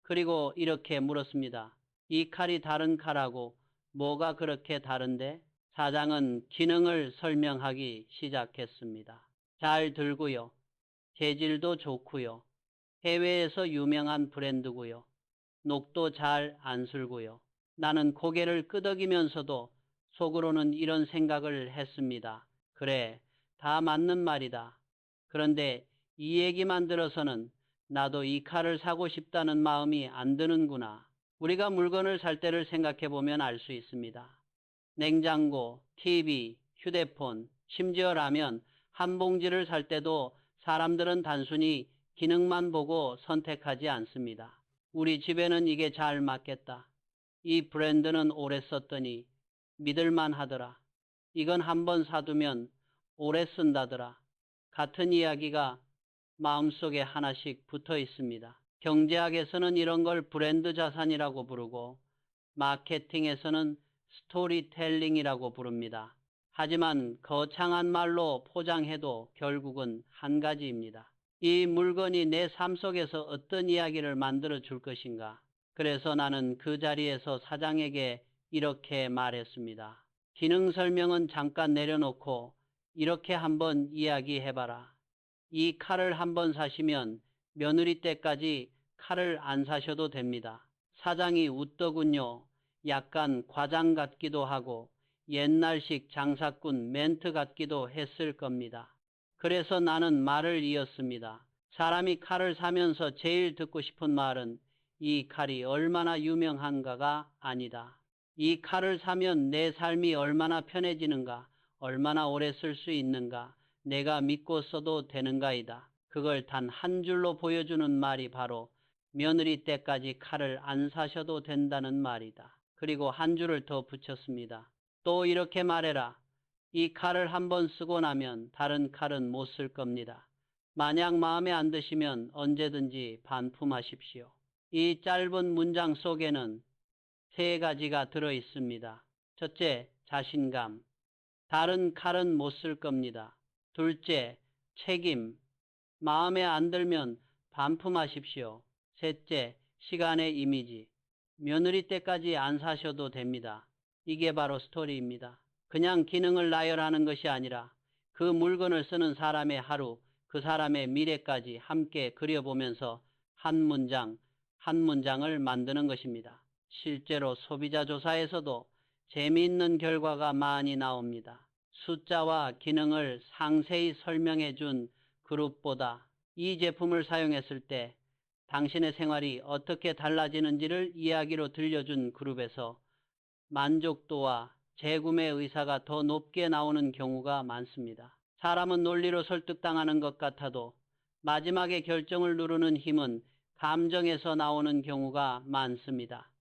그리고 이렇게 물었습니다. 이 칼이 다른 칼하고 뭐가 그렇게 다른데? 사장은 기능을 설명하기 시작했습니다. 잘 들고요. 재질도 좋고요. 해외에서 유명한 브랜드고요. 녹도 잘 안 슬고요. 나는 고개를 끄덕이면서도 속으로는 이런 생각을 했습니다. 그래, 다 맞는 말이다. 그런데 이 얘기만 들어서는 나도 이 칼을 사고 싶다는 마음이 안 드는구나. 우리가 물건을 살 때를 생각해 보면 알 수 있습니다. 냉장고, TV, 휴대폰, 심지어 라면 한 봉지를 살 때도 사람들은 단순히 기능만 보고 선택하지 않습니다. 우리 집에는 이게 잘 맞겠다. 이 브랜드는 오래 썼더니 믿을만 하더라. 이건 한번 사두면 오래 쓴다더라. 같은 이야기가 마음속에 하나씩 붙어 있습니다. 경제학에서는 이런 걸 브랜드 자산이라고 부르고 마케팅에서는 스토리텔링이라고 부릅니다. 하지만 거창한 말로 포장해도 결국은 한 가지입니다. 이 물건이 내 삶 속에서 어떤 이야기를 만들어 줄 것인가. 그래서 나는 그 자리에서 사장에게 이렇게 말했습니다. 기능 설명은 잠깐 내려놓고 이렇게 한번 이야기해봐라. 이 칼을 한번 사시면 며느리 때까지 칼을 안 사셔도 됩니다. 사장이 웃더군요. 약간 과장 같기도 하고 옛날식 장사꾼 멘트 같기도 했을 겁니다. 그래서 나는 말을 이었습니다. 사람이 칼을 사면서 제일 듣고 싶은 말은 이 칼이 얼마나 유명한가가 아니다. 이 칼을 사면 내 삶이 얼마나 편해지는가, 얼마나 오래 쓸 수 있는가, 내가 믿고 써도 되는가이다. 그걸 단 한 줄로 보여주는 말이 바로 며느리 때까지 칼을 안 사셔도 된다는 말이다. 그리고 한 줄을 더 붙였습니다. 또 이렇게 말해라. 이 칼을 한번 쓰고 나면 다른 칼은 못 쓸 겁니다. 만약 마음에 안 드시면 언제든지 반품하십시오. 이 짧은 문장 속에는 세 가지가 들어 있습니다. 첫째, 자신감. 다른 칼은 못 쓸 겁니다. 둘째, 책임. 마음에 안 들면 반품하십시오. 셋째, 시간의 이미지. 며느리 때까지 안 사셔도 됩니다. 이게 바로 스토리입니다. 그냥 기능을 나열하는 것이 아니라 그 물건을 쓰는 사람의 하루, 그 사람의 미래까지 함께 그려보면서 한 문장, 한 문장을 만드는 것입니다. 실제로 소비자 조사에서도 재미있는 결과가 많이 나옵니다. 숫자와 기능을 상세히 설명해 준 그룹보다 이 제품을 사용했을 때 당신의 생활이 어떻게 달라지는지를 이야기로 들려준 그룹에서 만족도와 재구매 의사가 더 높게 나오는 경우가 많습니다. 사람은 논리로 설득당하는 것 같아도 마지막에 결정을 누르는 힘은 감정에서 나오는 경우가 많습니다.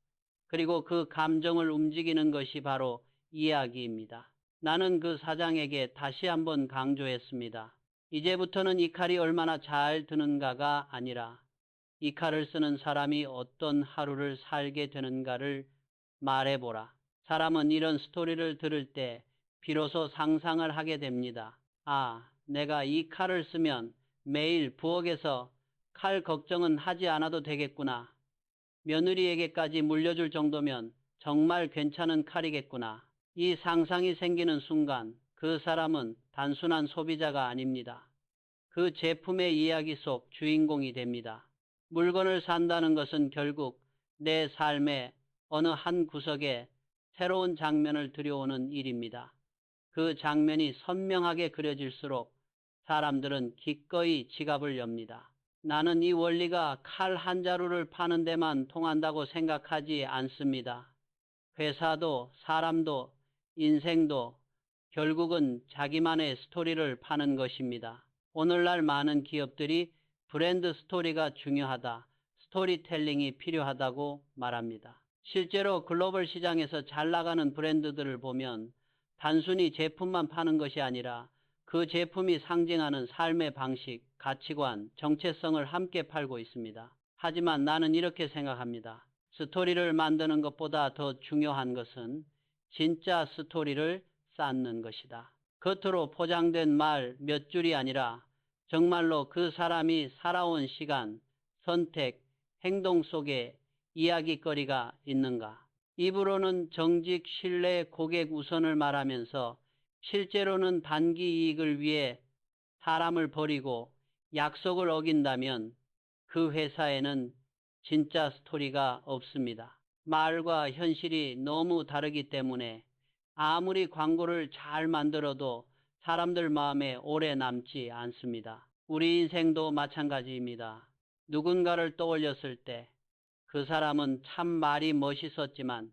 그리고 그 감정을 움직이는 것이 바로 이야기입니다. 나는 그 사장에게 다시 한번 강조했습니다. 이제부터는 이 칼이 얼마나 잘 드는가가 아니라 이 칼을 쓰는 사람이 어떤 하루를 살게 되는가를 말해보라. 사람은 이런 스토리를 들을 때 비로소 상상을 하게 됩니다. 아, 내가 이 칼을 쓰면 매일 부엌에서 칼 걱정은 하지 않아도 되겠구나. 며느리에게까지 물려줄 정도면 정말 괜찮은 칼이겠구나. 이 상상이 생기는 순간 그 사람은 단순한 소비자가 아닙니다. 그 제품의 이야기 속 주인공이 됩니다. 물건을 산다는 것은 결국 내 삶의 어느 한 구석에 새로운 장면을 들여오는 일입니다. 그 장면이 선명하게 그려질수록 사람들은 기꺼이 지갑을 엽니다. 나는 이 원리가 칼 한 자루를 파는 데만 통한다고 생각하지 않습니다. 회사도 사람도 인생도 결국은 자기만의 스토리를 파는 것입니다. 오늘날 많은 기업들이 브랜드 스토리가 중요하다, 스토리텔링이 필요하다고 말합니다. 실제로 글로벌 시장에서 잘 나가는 브랜드들을 보면 단순히 제품만 파는 것이 아니라 그 제품이 상징하는 삶의 방식, 가치관, 정체성을 함께 팔고 있습니다. 하지만 나는 이렇게 생각합니다. 스토리를 만드는 것보다 더 중요한 것은 진짜 스토리를 쌓는 것이다. 겉으로 포장된 말 몇 줄이 아니라 정말로 그 사람이 살아온 시간, 선택, 행동 속에 이야기거리가 있는가. 입으로는 정직, 신뢰, 고객 우선을 말하면서 실제로는 단기 이익을 위해 사람을 버리고 약속을 어긴다면 그 회사에는 진짜 스토리가 없습니다. 말과 현실이 너무 다르기 때문에 아무리 광고를 잘 만들어도 사람들 마음에 오래 남지 않습니다. 우리 인생도 마찬가지입니다. 누군가를 떠올렸을 때 그 사람은 참 말이 멋있었지만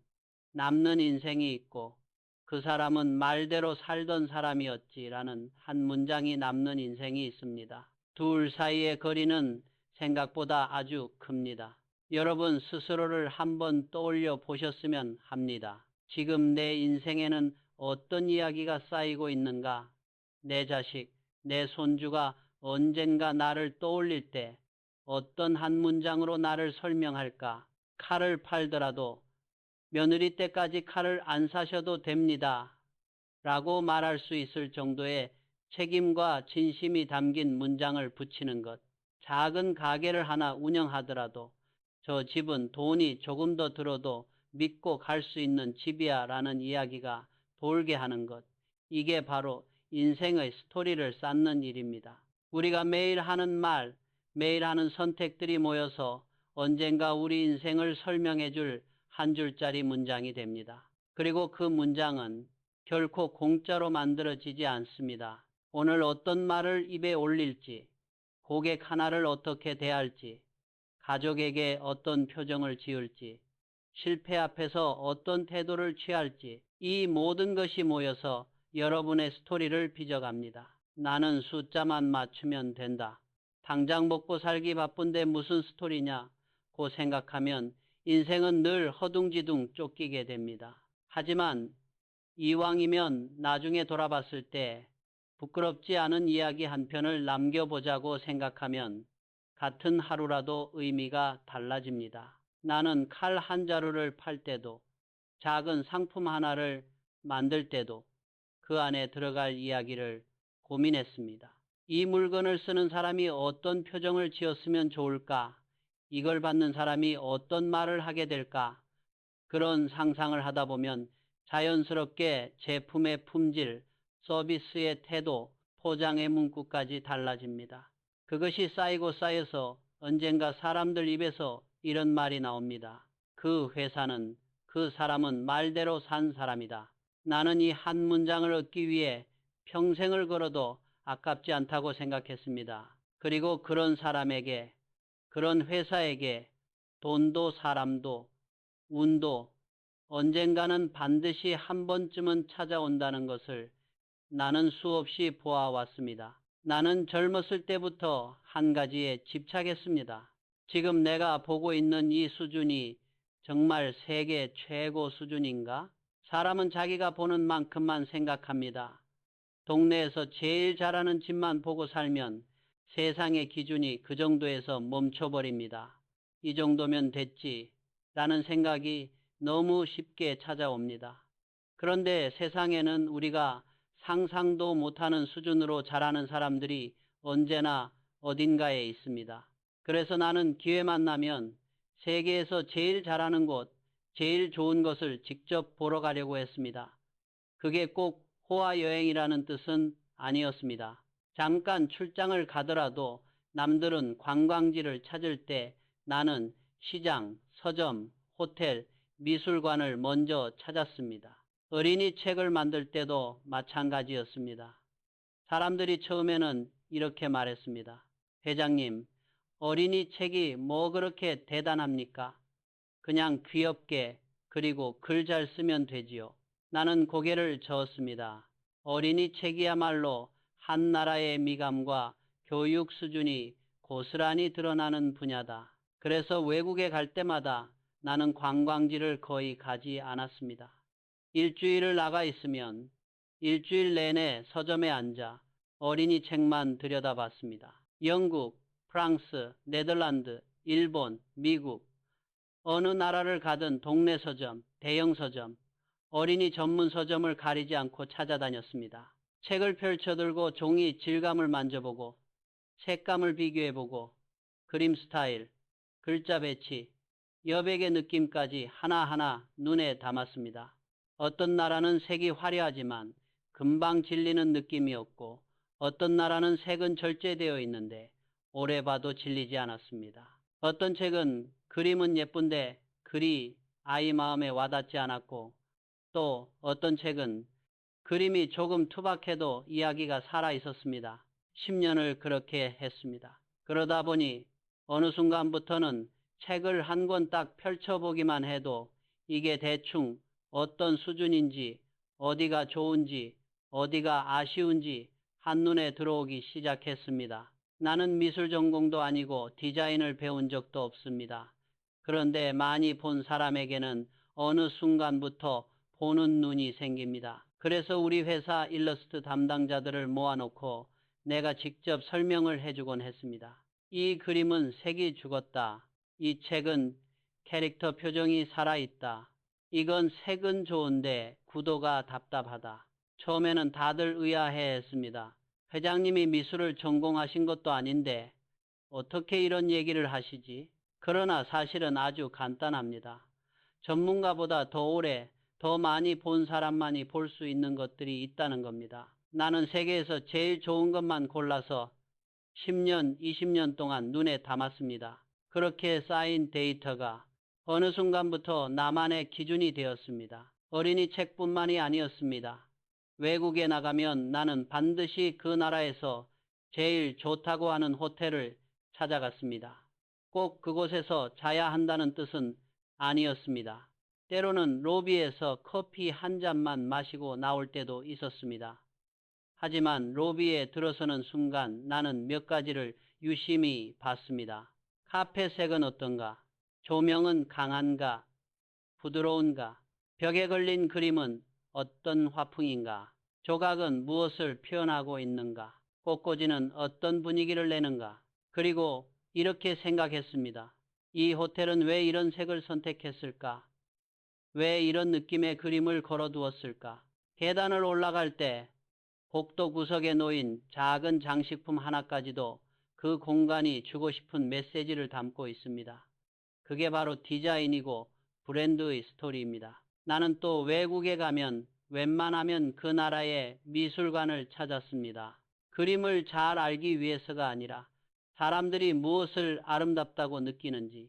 남는 인생이 있고 그 사람은 말대로 살던 사람이었지라는 한 문장이 남는 인생이 있습니다. 둘 사이의 거리는 생각보다 아주 큽니다. 여러분 스스로를 한번 떠올려 보셨으면 합니다. 지금 내 인생에는 어떤 이야기가 쌓이고 있는가? 내 자식, 내 손주가 언젠가 나를 떠올릴 때 어떤 한 문장으로 나를 설명할까? 칼을 팔더라도 며느리 때까지 칼을 안 사셔도 됩니다. 라고 말할 수 있을 정도의 책임과 진심이 담긴 문장을 붙이는 것. 작은 가게를 하나 운영하더라도 저 집은 돈이 조금 더 들어도 믿고 갈 수 있는 집이야 라는 이야기가 돌게 하는 것. 이게 바로 인생의 스토리를 쌓는 일입니다. 우리가 매일 하는 말, 매일 하는 선택들이 모여서 언젠가 우리 인생을 설명해 줄 한 줄짜리 문장이 됩니다. 그리고 그 문장은 결코 공짜로 만들어지지 않습니다. 오늘 어떤 말을 입에 올릴지, 고객 하나를 어떻게 대할지, 가족에게 어떤 표정을 지을지, 실패 앞에서 어떤 태도를 취할지, 이 모든 것이 모여서 여러분의 스토리를 빚어갑니다. 나는 숫자만 맞추면 된다. 당장 먹고 살기 바쁜데 무슨 스토리냐고 생각하면 인생은 늘 허둥지둥 쫓기게 됩니다. 하지만 이왕이면 나중에 돌아봤을 때 부끄럽지 않은 이야기 한 편을 남겨보자고 생각하면 같은 하루라도 의미가 달라집니다. 나는 칼 한 자루를 팔 때도 작은 상품 하나를 만들 때도 그 안에 들어갈 이야기를 고민했습니다. 이 물건을 쓰는 사람이 어떤 표정을 지었으면 좋을까? 이걸 받는 사람이 어떤 말을 하게 될까? 그런 상상을 하다 보면 자연스럽게 제품의 품질, 서비스의 태도, 포장의 문구까지 달라집니다. 그것이 쌓이고 쌓여서 언젠가 사람들 입에서 이런 말이 나옵니다. 그 회사는, 그 사람은 말대로 산 사람이다. 나는 이 한 문장을 얻기 위해 평생을 걸어도 아깝지 않다고 생각했습니다. 그리고 그런 사람에게, 그런 회사에게 돈도 사람도 운도 언젠가는 반드시 한 번쯤은 찾아온다는 것을 나는 수없이 보아왔습니다. 나는 젊었을 때부터 한 가지에 집착했습니다. 지금 내가 보고 있는 이 수준이 정말 세계 최고 수준인가? 사람은 자기가 보는 만큼만 생각합니다. 동네에서 제일 잘하는 집만 보고 살면 세상의 기준이 그 정도에서 멈춰버립니다. 이 정도면 됐지 라는 생각이 너무 쉽게 찾아옵니다. 그런데 세상에는 우리가 상상도 못하는 수준으로 잘하는 사람들이 언제나 어딘가에 있습니다. 그래서 나는 기회만 나면 세계에서 제일 잘하는 곳, 제일 좋은 것을 직접 보러 가려고 했습니다. 그게 꼭 호화 여행이라는 뜻은 아니었습니다. 잠깐 출장을 가더라도 남들은 관광지를 찾을 때 나는 시장, 서점, 호텔, 미술관을 먼저 찾았습니다. 어린이 책을 만들 때도 마찬가지였습니다. 사람들이 처음에는 이렇게 말했습니다. 회장님, 어린이 책이 뭐 그렇게 대단합니까? 그냥 귀엽게 그리고 글 잘 쓰면 되지요. 나는 고개를 저었습니다. 어린이 책이야말로 한 나라의 미감과 교육 수준이 고스란히 드러나는 분야다. 그래서 외국에 갈 때마다 나는 관광지를 거의 가지 않았습니다. 일주일을 나가 있으면 일주일 내내 서점에 앉아 어린이 책만 들여다봤습니다. 영국, 프랑스, 네덜란드, 일본, 미국, 어느 나라를 가든 동네 서점, 대형 서점, 어린이 전문 서점을 가리지 않고 찾아다녔습니다. 책을 펼쳐들고 종이 질감을 만져보고 색감을 비교해보고 그림 스타일, 글자 배치, 여백의 느낌까지 하나하나 눈에 담았습니다. 어떤 나라는 색이 화려하지만 금방 질리는 느낌이었고 어떤 나라는 색은 절제되어 있는데 오래 봐도 질리지 않았습니다. 어떤 책은 그림은 예쁜데 글이 아이 마음에 와닿지 않았고 또 어떤 책은 그림이 조금 투박해도 이야기가 살아 있었습니다. 10년을 그렇게 했습니다. 그러다 보니 어느 순간부터는 책을 한 권 딱 펼쳐보기만 해도 이게 대충 어떤 수준인지, 어디가 좋은지, 어디가 아쉬운지 한눈에 들어오기 시작했습니다. 나는 미술 전공도 아니고 디자인을 배운 적도 없습니다. 그런데 많이 본 사람에게는 어느 순간부터 보는 눈이 생깁니다. 그래서 우리 회사 일러스트 담당자들을 모아놓고 내가 직접 설명을 해주곤 했습니다. 이 그림은 색이 죽었다. 이 책은 캐릭터 표정이 살아있다. 이건 색은 좋은데 구도가 답답하다. 처음에는 다들 의아해했습니다. 회장님이 미술을 전공하신 것도 아닌데 어떻게 이런 얘기를 하시지? 그러나 사실은 아주 간단합니다. 전문가보다 더 오래, 더 많이 본 사람만이 볼 수 있는 것들이 있다는 겁니다. 나는 세계에서 제일 좋은 것만 골라서 10년, 20년 동안 눈에 담았습니다. 그렇게 쌓인 데이터가 어느 순간부터 나만의 기준이 되었습니다. 어린이 책뿐만이 아니었습니다. 외국에 나가면 나는 반드시 그 나라에서 제일 좋다고 하는 호텔을 찾아갔습니다. 꼭 그곳에서 자야 한다는 뜻은 아니었습니다. 때로는 로비에서 커피 한 잔만 마시고 나올 때도 있었습니다. 하지만 로비에 들어서는 순간 나는 몇 가지를 유심히 봤습니다. 카페 색은 어떤가? 조명은 강한가? 부드러운가? 벽에 걸린 그림은 어떤 화풍인가? 조각은 무엇을 표현하고 있는가? 꽃꽂이는 어떤 분위기를 내는가? 그리고 이렇게 생각했습니다. 이 호텔은 왜 이런 색을 선택했을까? 왜 이런 느낌의 그림을 걸어두었을까? 계단을 올라갈 때 복도 구석에 놓인 작은 장식품 하나까지도 그 공간이 주고 싶은 메시지를 담고 있습니다. 그게 바로 디자인이고 브랜드의 스토리입니다. 나는 또 외국에 가면 웬만하면 그 나라의 미술관을 찾았습니다. 그림을 잘 알기 위해서가 아니라 사람들이 무엇을 아름답다고 느끼는지,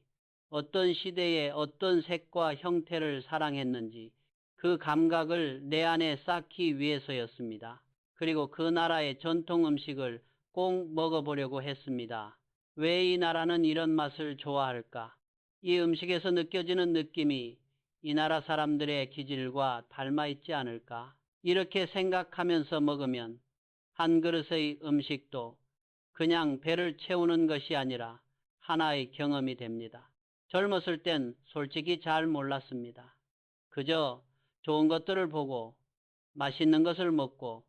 어떤 시대에 어떤 색과 형태를 사랑했는지 그 감각을 내 안에 쌓기 위해서였습니다. 그리고 그 나라의 전통 음식을 꼭 먹어보려고 했습니다. 왜 이 나라는 이런 맛을 좋아할까? 이 음식에서 느껴지는 느낌이 이 나라 사람들의 기질과 닮아 있지 않을까? 이렇게 생각하면서 먹으면 한 그릇의 음식도 그냥 배를 채우는 것이 아니라 하나의 경험이 됩니다. 젊었을 땐 솔직히 잘 몰랐습니다. 그저 좋은 것들을 보고 맛있는 것을 먹고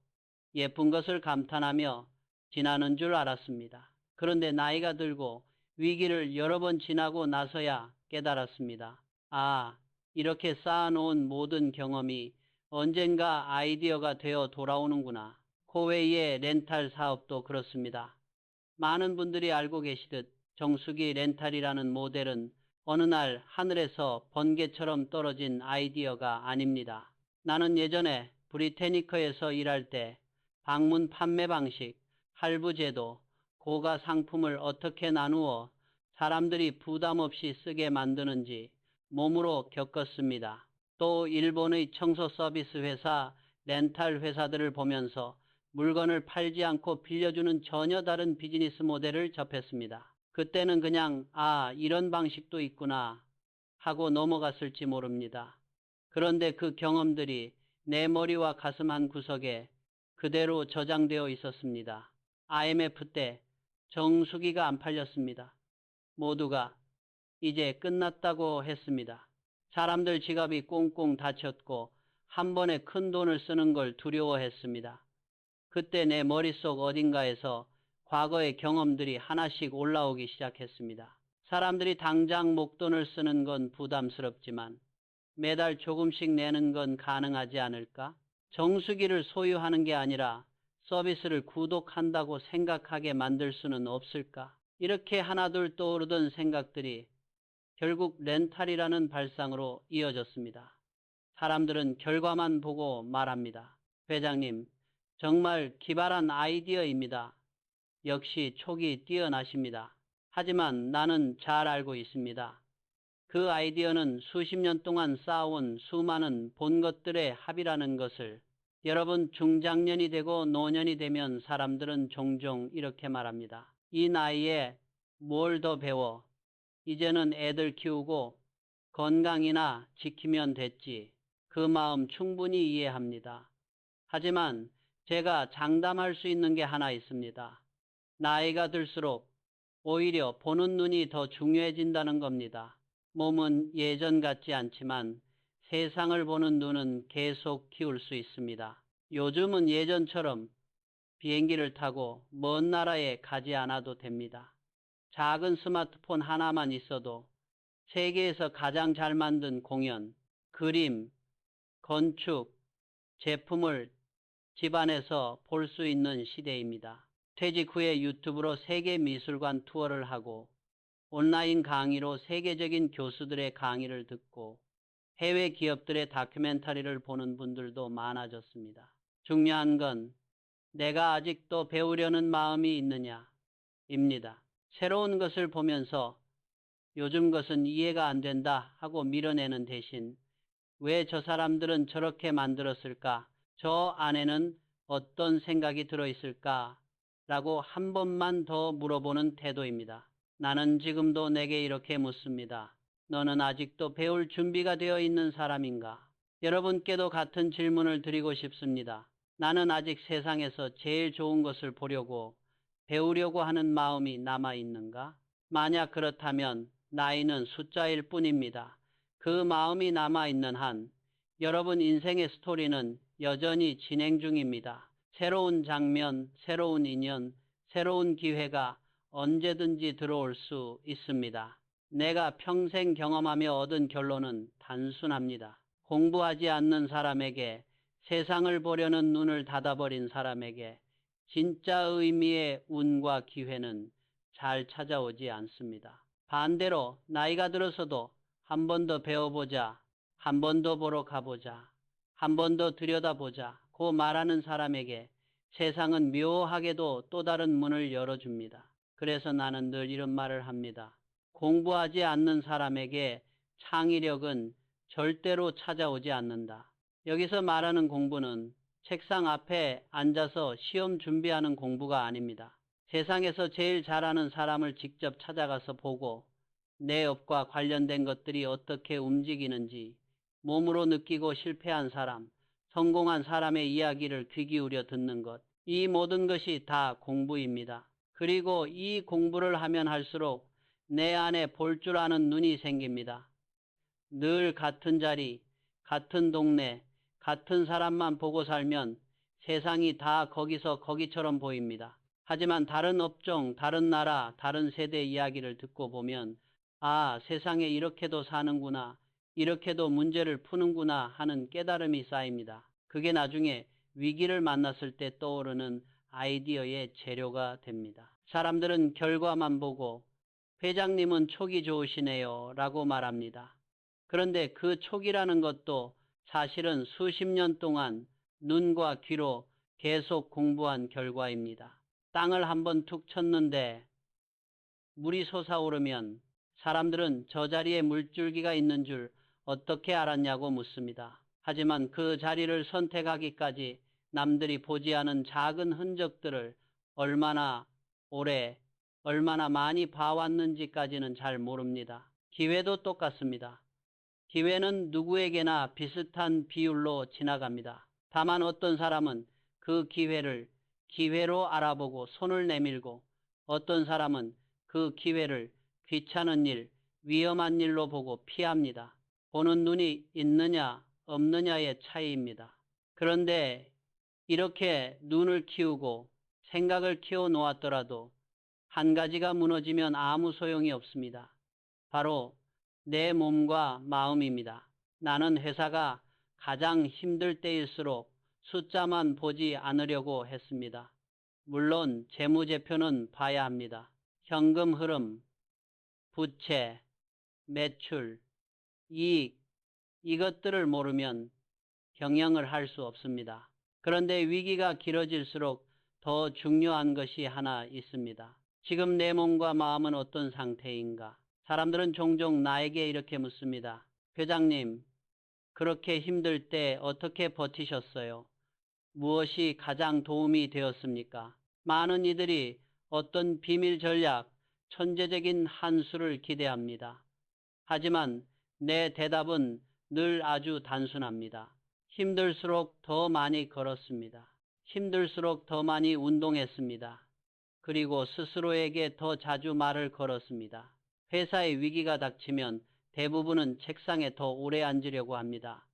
예쁜 것을 감탄하며 지나는 줄 알았습니다. 그런데 나이가 들고 위기를 여러 번 지나고 나서야 깨달았습니다. 아, 이렇게 쌓아놓은 모든 경험이 언젠가 아이디어가 되어 돌아오는구나. 코웨이의 렌탈 사업도 그렇습니다. 많은 분들이 알고 계시듯 정수기 렌탈이라는 모델은 어느 날 하늘에서 번개처럼 떨어진 아이디어가 아닙니다. 나는 예전에 브리테니커에서 일할 때 방문 판매 방식, 할부 제도, 고가 상품을 어떻게 나누어 사람들이 부담 없이 쓰게 만드는지 몸으로 겪었습니다. 또 일본의 청소 서비스 회사, 렌탈 회사들을 보면서 물건을 팔지 않고 빌려주는 전혀 다른 비즈니스 모델을 접했습니다. 그때는 그냥 이런 방식도 있구나 하고 넘어갔을지 모릅니다. 그런데 그 경험들이 내 머리와 가슴 한 구석에 그대로 저장되어 있었습니다. IMF 때 정수기가 안 팔렸습니다. 모두가 이제 끝났다고 했습니다. 사람들 지갑이 꽁꽁 닫혔고 한 번에 큰 돈을 쓰는 걸 두려워했습니다. 그때 내 머릿속 어딘가에서 과거의 경험들이 하나씩 올라오기 시작했습니다. 사람들이 당장 목돈을 쓰는 건 부담스럽지만 매달 조금씩 내는 건 가능하지 않을까? 정수기를 소유하는 게 아니라 서비스를 구독한다고 생각하게 만들 수는 없을까? 이렇게 하나둘 떠오르던 생각들이 결국 렌탈이라는 발상으로 이어졌습니다. 사람들은 결과만 보고 말합니다. 회장님, 정말 기발한 아이디어입니다. 역시 촉이 뛰어나십니다. 하지만 나는 잘 알고 있습니다. 그 아이디어는 수십 년 동안 쌓아온 수많은 본 것들의 합이라는 것을. 여러분, 중장년이 되고 노년이 되면 사람들은 종종 이렇게 말합니다. 이 나이에 뭘 더 배워? 이제는 애들 키우고 건강이나 지키면 됐지. 그 마음 충분히 이해합니다. 하지만 제가 장담할 수 있는 게 하나 있습니다. 나이가 들수록 오히려 보는 눈이 더 중요해진다는 겁니다. 몸은 예전 같지 않지만 세상을 보는 눈은 계속 키울 수 있습니다. 요즘은 예전처럼 비행기를 타고 먼 나라에 가지 않아도 됩니다. 작은 스마트폰 하나만 있어도 세계에서 가장 잘 만든 공연, 그림, 건축, 제품을 집안에서 볼 수 있는 시대입니다. 퇴직 후에 유튜브로 세계 미술관 투어를 하고 온라인 강의로 세계적인 교수들의 강의를 듣고 해외 기업들의 다큐멘터리를 보는 분들도 많아졌습니다. 중요한 건 내가 아직도 배우려는 마음이 있느냐입니다. 새로운 것을 보면서 요즘 것은 이해가 안 된다 하고 밀어내는 대신 왜 저 사람들은 저렇게 만들었을까? 저 안에는 어떤 생각이 들어있을까? 라고 한 번만 더 물어보는 태도입니다. 나는 지금도 내게 이렇게 묻습니다. 너는 아직도 배울 준비가 되어 있는 사람인가? 여러분께도 같은 질문을 드리고 싶습니다. 나는 아직 세상에서 제일 좋은 것을 보려고 배우려고 하는 마음이 남아있는가? 만약 그렇다면 나이는 숫자일 뿐입니다. 그 마음이 남아있는 한 여러분 인생의 스토리는 여전히 진행 중입니다. 새로운 장면, 새로운 인연, 새로운 기회가 언제든지 들어올 수 있습니다. 내가 평생 경험하며 얻은 결론은 단순합니다. 공부하지 않는 사람에게, 세상을 보려는 눈을 닫아버린 사람에게 진짜 의미의 운과 기회는 잘 찾아오지 않습니다. 반대로 나이가 들어서도 한 번 더 배워보자, 한 번 더 보러 가보자, 한 번 더 들여다보자 고 말하는 사람에게 세상은 묘하게도 또 다른 문을 열어줍니다. 그래서 나는 늘 이런 말을 합니다. 공부하지 않는 사람에게 창의력은 절대로 찾아오지 않는다. 여기서 말하는 공부는 책상 앞에 앉아서 시험 준비하는 공부가 아닙니다. 세상에서 제일 잘하는 사람을 직접 찾아가서 보고 내 업과 관련된 것들이 어떻게 움직이는지 몸으로 느끼고 실패한 사람, 성공한 사람의 이야기를 귀 기울여 듣는 것, 이 모든 것이 다 공부입니다. 그리고 이 공부를 하면 할수록 내 안에 볼 줄 아는 눈이 생깁니다. 늘 같은 자리, 같은 동네, 같은 사람만 보고 살면 세상이 다 거기서 거기처럼 보입니다. 하지만 다른 업종, 다른 나라, 다른 세대 이야기를 듣고 보면 아, 세상에 이렇게도 사는구나, 이렇게도 문제를 푸는구나 하는 깨달음이 쌓입니다. 그게 나중에 위기를 만났을 때 떠오르는 아이디어의 재료가 됩니다. 사람들은 결과만 보고 회장님은 촉이 좋으시네요 라고 말합니다. 그런데 그 촉이라는 것도 사실은 수십 년 동안 눈과 귀로 계속 공부한 결과입니다. 땅을 한번 툭 쳤는데 물이 솟아오르면 사람들은 저 자리에 물줄기가 있는 줄 어떻게 알았냐고 묻습니다. 하지만 그 자리를 선택하기까지 남들이 보지 않은 작은 흔적들을 얼마나 오래, 얼마나 많이 봐왔는지까지는 잘 모릅니다. 기회도 똑같습니다. 기회는 누구에게나 비슷한 비율로 지나갑니다. 다만 어떤 사람은 그 기회를 기회로 알아보고 손을 내밀고 어떤 사람은 그 기회를 귀찮은 일, 위험한 일로 보고 피합니다. 보는 눈이 있느냐 없느냐의 차이입니다. 그런데 이렇게 눈을 키우고 생각을 키워 놓았더라도 한 가지가 무너지면 아무 소용이 없습니다. 바로 내 몸과 마음입니다. 나는 회사가 가장 힘들 때일수록 숫자만 보지 않으려고 했습니다. 물론 재무제표는 봐야 합니다. 현금 흐름, 부채, 매출, 이익, 이것들을 모르면 경영을 할 수 없습니다. 그런데 위기가 길어질수록 더 중요한 것이 하나 있습니다. 지금 내 몸과 마음은 어떤 상태인가? 사람들은 종종 나에게 이렇게 묻습니다. 회장님, 그렇게 힘들 때 어떻게 버티셨어요? 무엇이 가장 도움이 되었습니까? 많은 이들이 어떤 비밀 전략, 천재적인 한 수를 기대합니다. 하지만 내 대답은 늘 아주 단순합니다. 힘들수록 더 많이 걸었습니다. 힘들수록 더 많이 운동했습니다. 그리고 스스로에게 더 자주 말을 걸었습니다. 회사에 위기가 닥치면 대부분은 책상에 더 오래 앉으려고 합니다.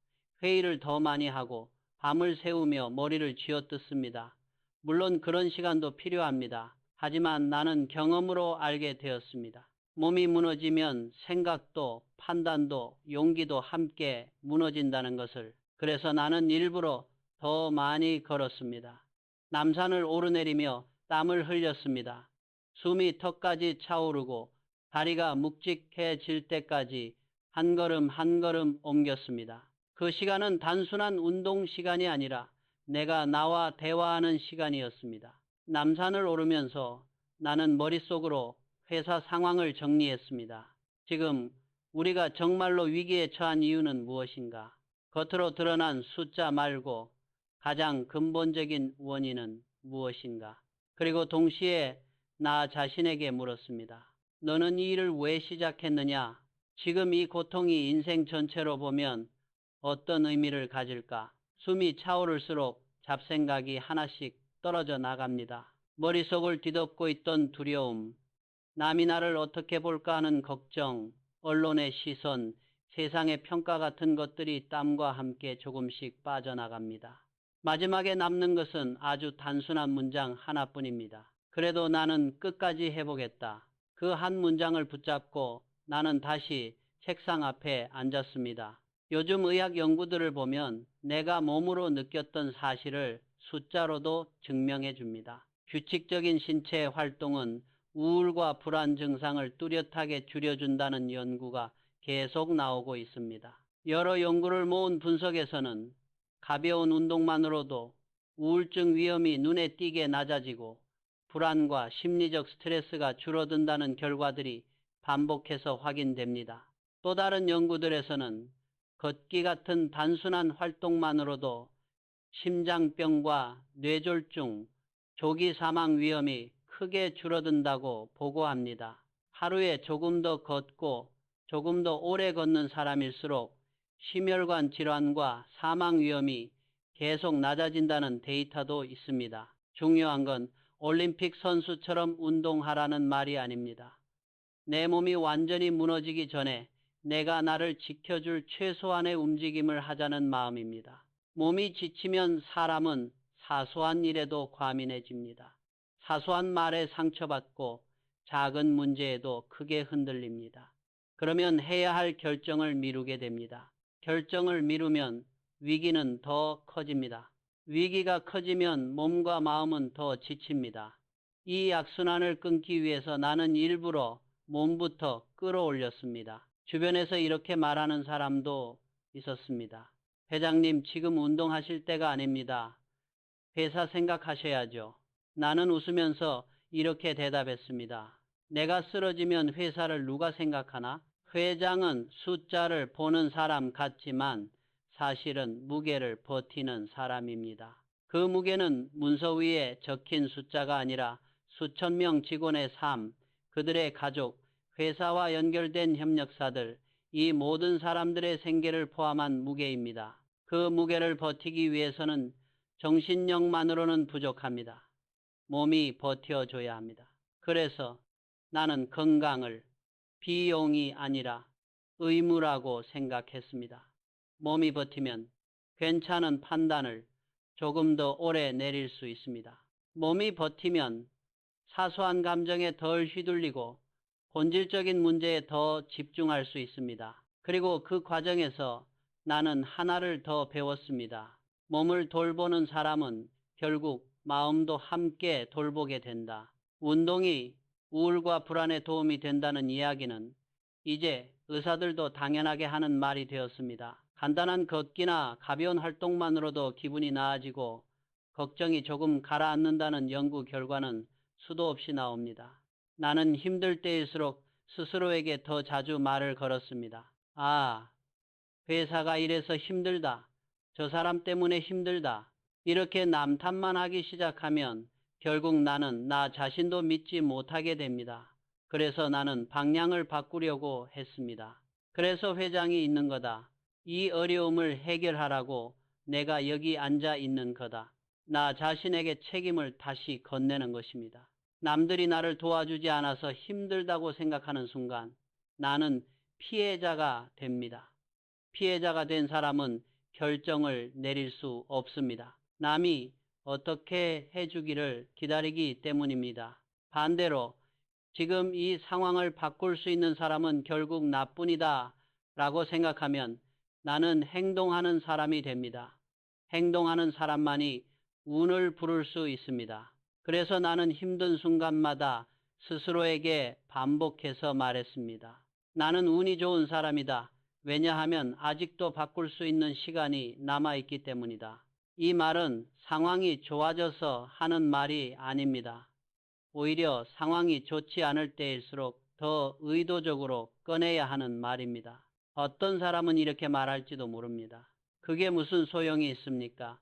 회의를 더 많이 하고 밤을 새우며 머리를 쥐어뜯습니다. 물론 그런 시간도 필요합니다. 하지만 나는 경험으로 알게 되었습니다. 몸이 무너지면 생각도 판단도 용기도 함께 무너진다는 것을. 그래서 나는 일부러 더 많이 걸었습니다. 남산을 오르내리며 땀을 흘렸습니다. 숨이 턱까지 차오르고 다리가 묵직해질 때까지 한 걸음 한 걸음 옮겼습니다. 그 시간은 단순한 운동 시간이 아니라 내가 나와 대화하는 시간이었습니다. 남산을 오르면서 나는 머릿속으로 회사 상황을 정리했습니다. 지금 우리가 정말로 위기에 처한 이유는 무엇인가? 겉으로 드러난 숫자 말고 가장 근본적인 원인은 무엇인가? 그리고 동시에 나 자신에게 물었습니다. 너는 이 일을 왜 시작했느냐? 지금 이 고통이 인생 전체로 보면 어떤 의미를 가질까? 숨이 차오를수록 잡생각이 하나씩 떨어져 나갑니다. 머릿속을 뒤덮고 있던 두려움, 남이 나를 어떻게 볼까 하는 걱정, 언론의 시선, 세상의 평가 같은 것들이 땀과 함께 조금씩 빠져나갑니다. 마지막에 남는 것은 아주 단순한 문장 하나뿐입니다. 그래도 나는 끝까지 해보겠다. 그 한 문장을 붙잡고 나는 다시 책상 앞에 앉았습니다. 요즘 의학 연구들을 보면 내가 몸으로 느꼈던 사실을 숫자로도 증명해 줍니다. 규칙적인 신체 활동은 우울과 불안 증상을 뚜렷하게 줄여준다는 연구가 계속 나오고 있습니다. 여러 연구를 모은 분석에서는 가벼운 운동만으로도 우울증 위험이 눈에 띄게 낮아지고 불안과 심리적 스트레스가 줄어든다는 결과들이 반복해서 확인됩니다. 또 다른 연구들에서는 걷기 같은 단순한 활동만으로도 심장병과 뇌졸중, 조기 사망 위험이 크게 줄어든다고 보고합니다. 하루에 조금 더 걷고 조금 더 오래 걷는 사람일수록 심혈관 질환과 사망 위험이 계속 낮아진다는 데이터도 있습니다. 중요한 건 올림픽 선수처럼 운동하라는 말이 아닙니다. 내 몸이 완전히 무너지기 전에 내가 나를 지켜줄 최소한의 움직임을 하자는 마음입니다. 몸이 지치면 사람은 사소한 일에도 과민해집니다. 사소한 말에 상처받고 작은 문제에도 크게 흔들립니다. 그러면 해야 할 결정을 미루게 됩니다. 결정을 미루면 위기는 더 커집니다. 위기가 커지면 몸과 마음은 더 지칩니다. 이 악순환을 끊기 위해서 나는 일부러 몸부터 끌어올렸습니다. 주변에서 이렇게 말하는 사람도 있었습니다. 회장님, 지금 운동하실 때가 아닙니다. 회사 생각하셔야죠. 나는 웃으면서 이렇게 대답했습니다. 내가 쓰러지면 회사를 누가 생각하나? 회장은 숫자를 보는 사람 같지만 사실은 무게를 버티는 사람입니다. 그 무게는 문서 위에 적힌 숫자가 아니라 수천 명 직원의 삶, 그들의 가족, 회사와 연결된 협력사들, 이 모든 사람들의 생계를 포함한 무게입니다. 그 무게를 버티기 위해서는 정신력만으로는 부족합니다. 몸이 버텨줘야 합니다. 그래서 나는 건강을 비용이 아니라 의무라고 생각했습니다. 몸이 버티면 괜찮은 판단을 조금 더 오래 내릴 수 있습니다. 몸이 버티면 사소한 감정에 덜 휘둘리고 본질적인 문제에 더 집중할 수 있습니다. 그리고 그 과정에서 나는 하나를 더 배웠습니다. 몸을 돌보는 사람은 결국 마음도 함께 돌보게 된다. 운동이 우울과 불안에 도움이 된다는 이야기는 이제 의사들도 당연하게 하는 말이 되었습니다. 간단한 걷기나 가벼운 활동만으로도 기분이 나아지고 걱정이 조금 가라앉는다는 연구 결과는 수도 없이 나옵니다. 나는 힘들 때일수록 스스로에게 더 자주 말을 걸었습니다. 아, 회사가 이래서 힘들다. 저 사람 때문에 힘들다. 이렇게 남탓만 하기 시작하면 결국 나는 나 자신도 믿지 못하게 됩니다. 그래서 나는 방향을 바꾸려고 했습니다. 그래서 회장이 있는 거다. 이 어려움을 해결하라고 내가 여기 앉아 있는 거다. 나 자신에게 책임을 다시 건네는 것입니다. 남들이 나를 도와주지 않아서 힘들다고 생각하는 순간 나는 피해자가 됩니다. 피해자가 된 사람은 결정을 내릴 수 없습니다. 남이 어떻게 해주기를 기다리기 때문입니다. 반대로 지금 이 상황을 바꿀 수 있는 사람은 결국 나뿐이다 라고 생각하면 나는 행동하는 사람이 됩니다. 행동하는 사람만이 운을 부를 수 있습니다. 그래서 나는 힘든 순간마다 스스로에게 반복해서 말했습니다. 나는 운이 좋은 사람이다. 왜냐하면 아직도 바꿀 수 있는 시간이 남아있기 때문이다. 이 말은 상황이 좋아져서 하는 말이 아닙니다. 오히려 상황이 좋지 않을 때일수록 더 의도적으로 꺼내야 하는 말입니다. 어떤 사람은 이렇게 말할지도 모릅니다. 그게 무슨 소용이 있습니까?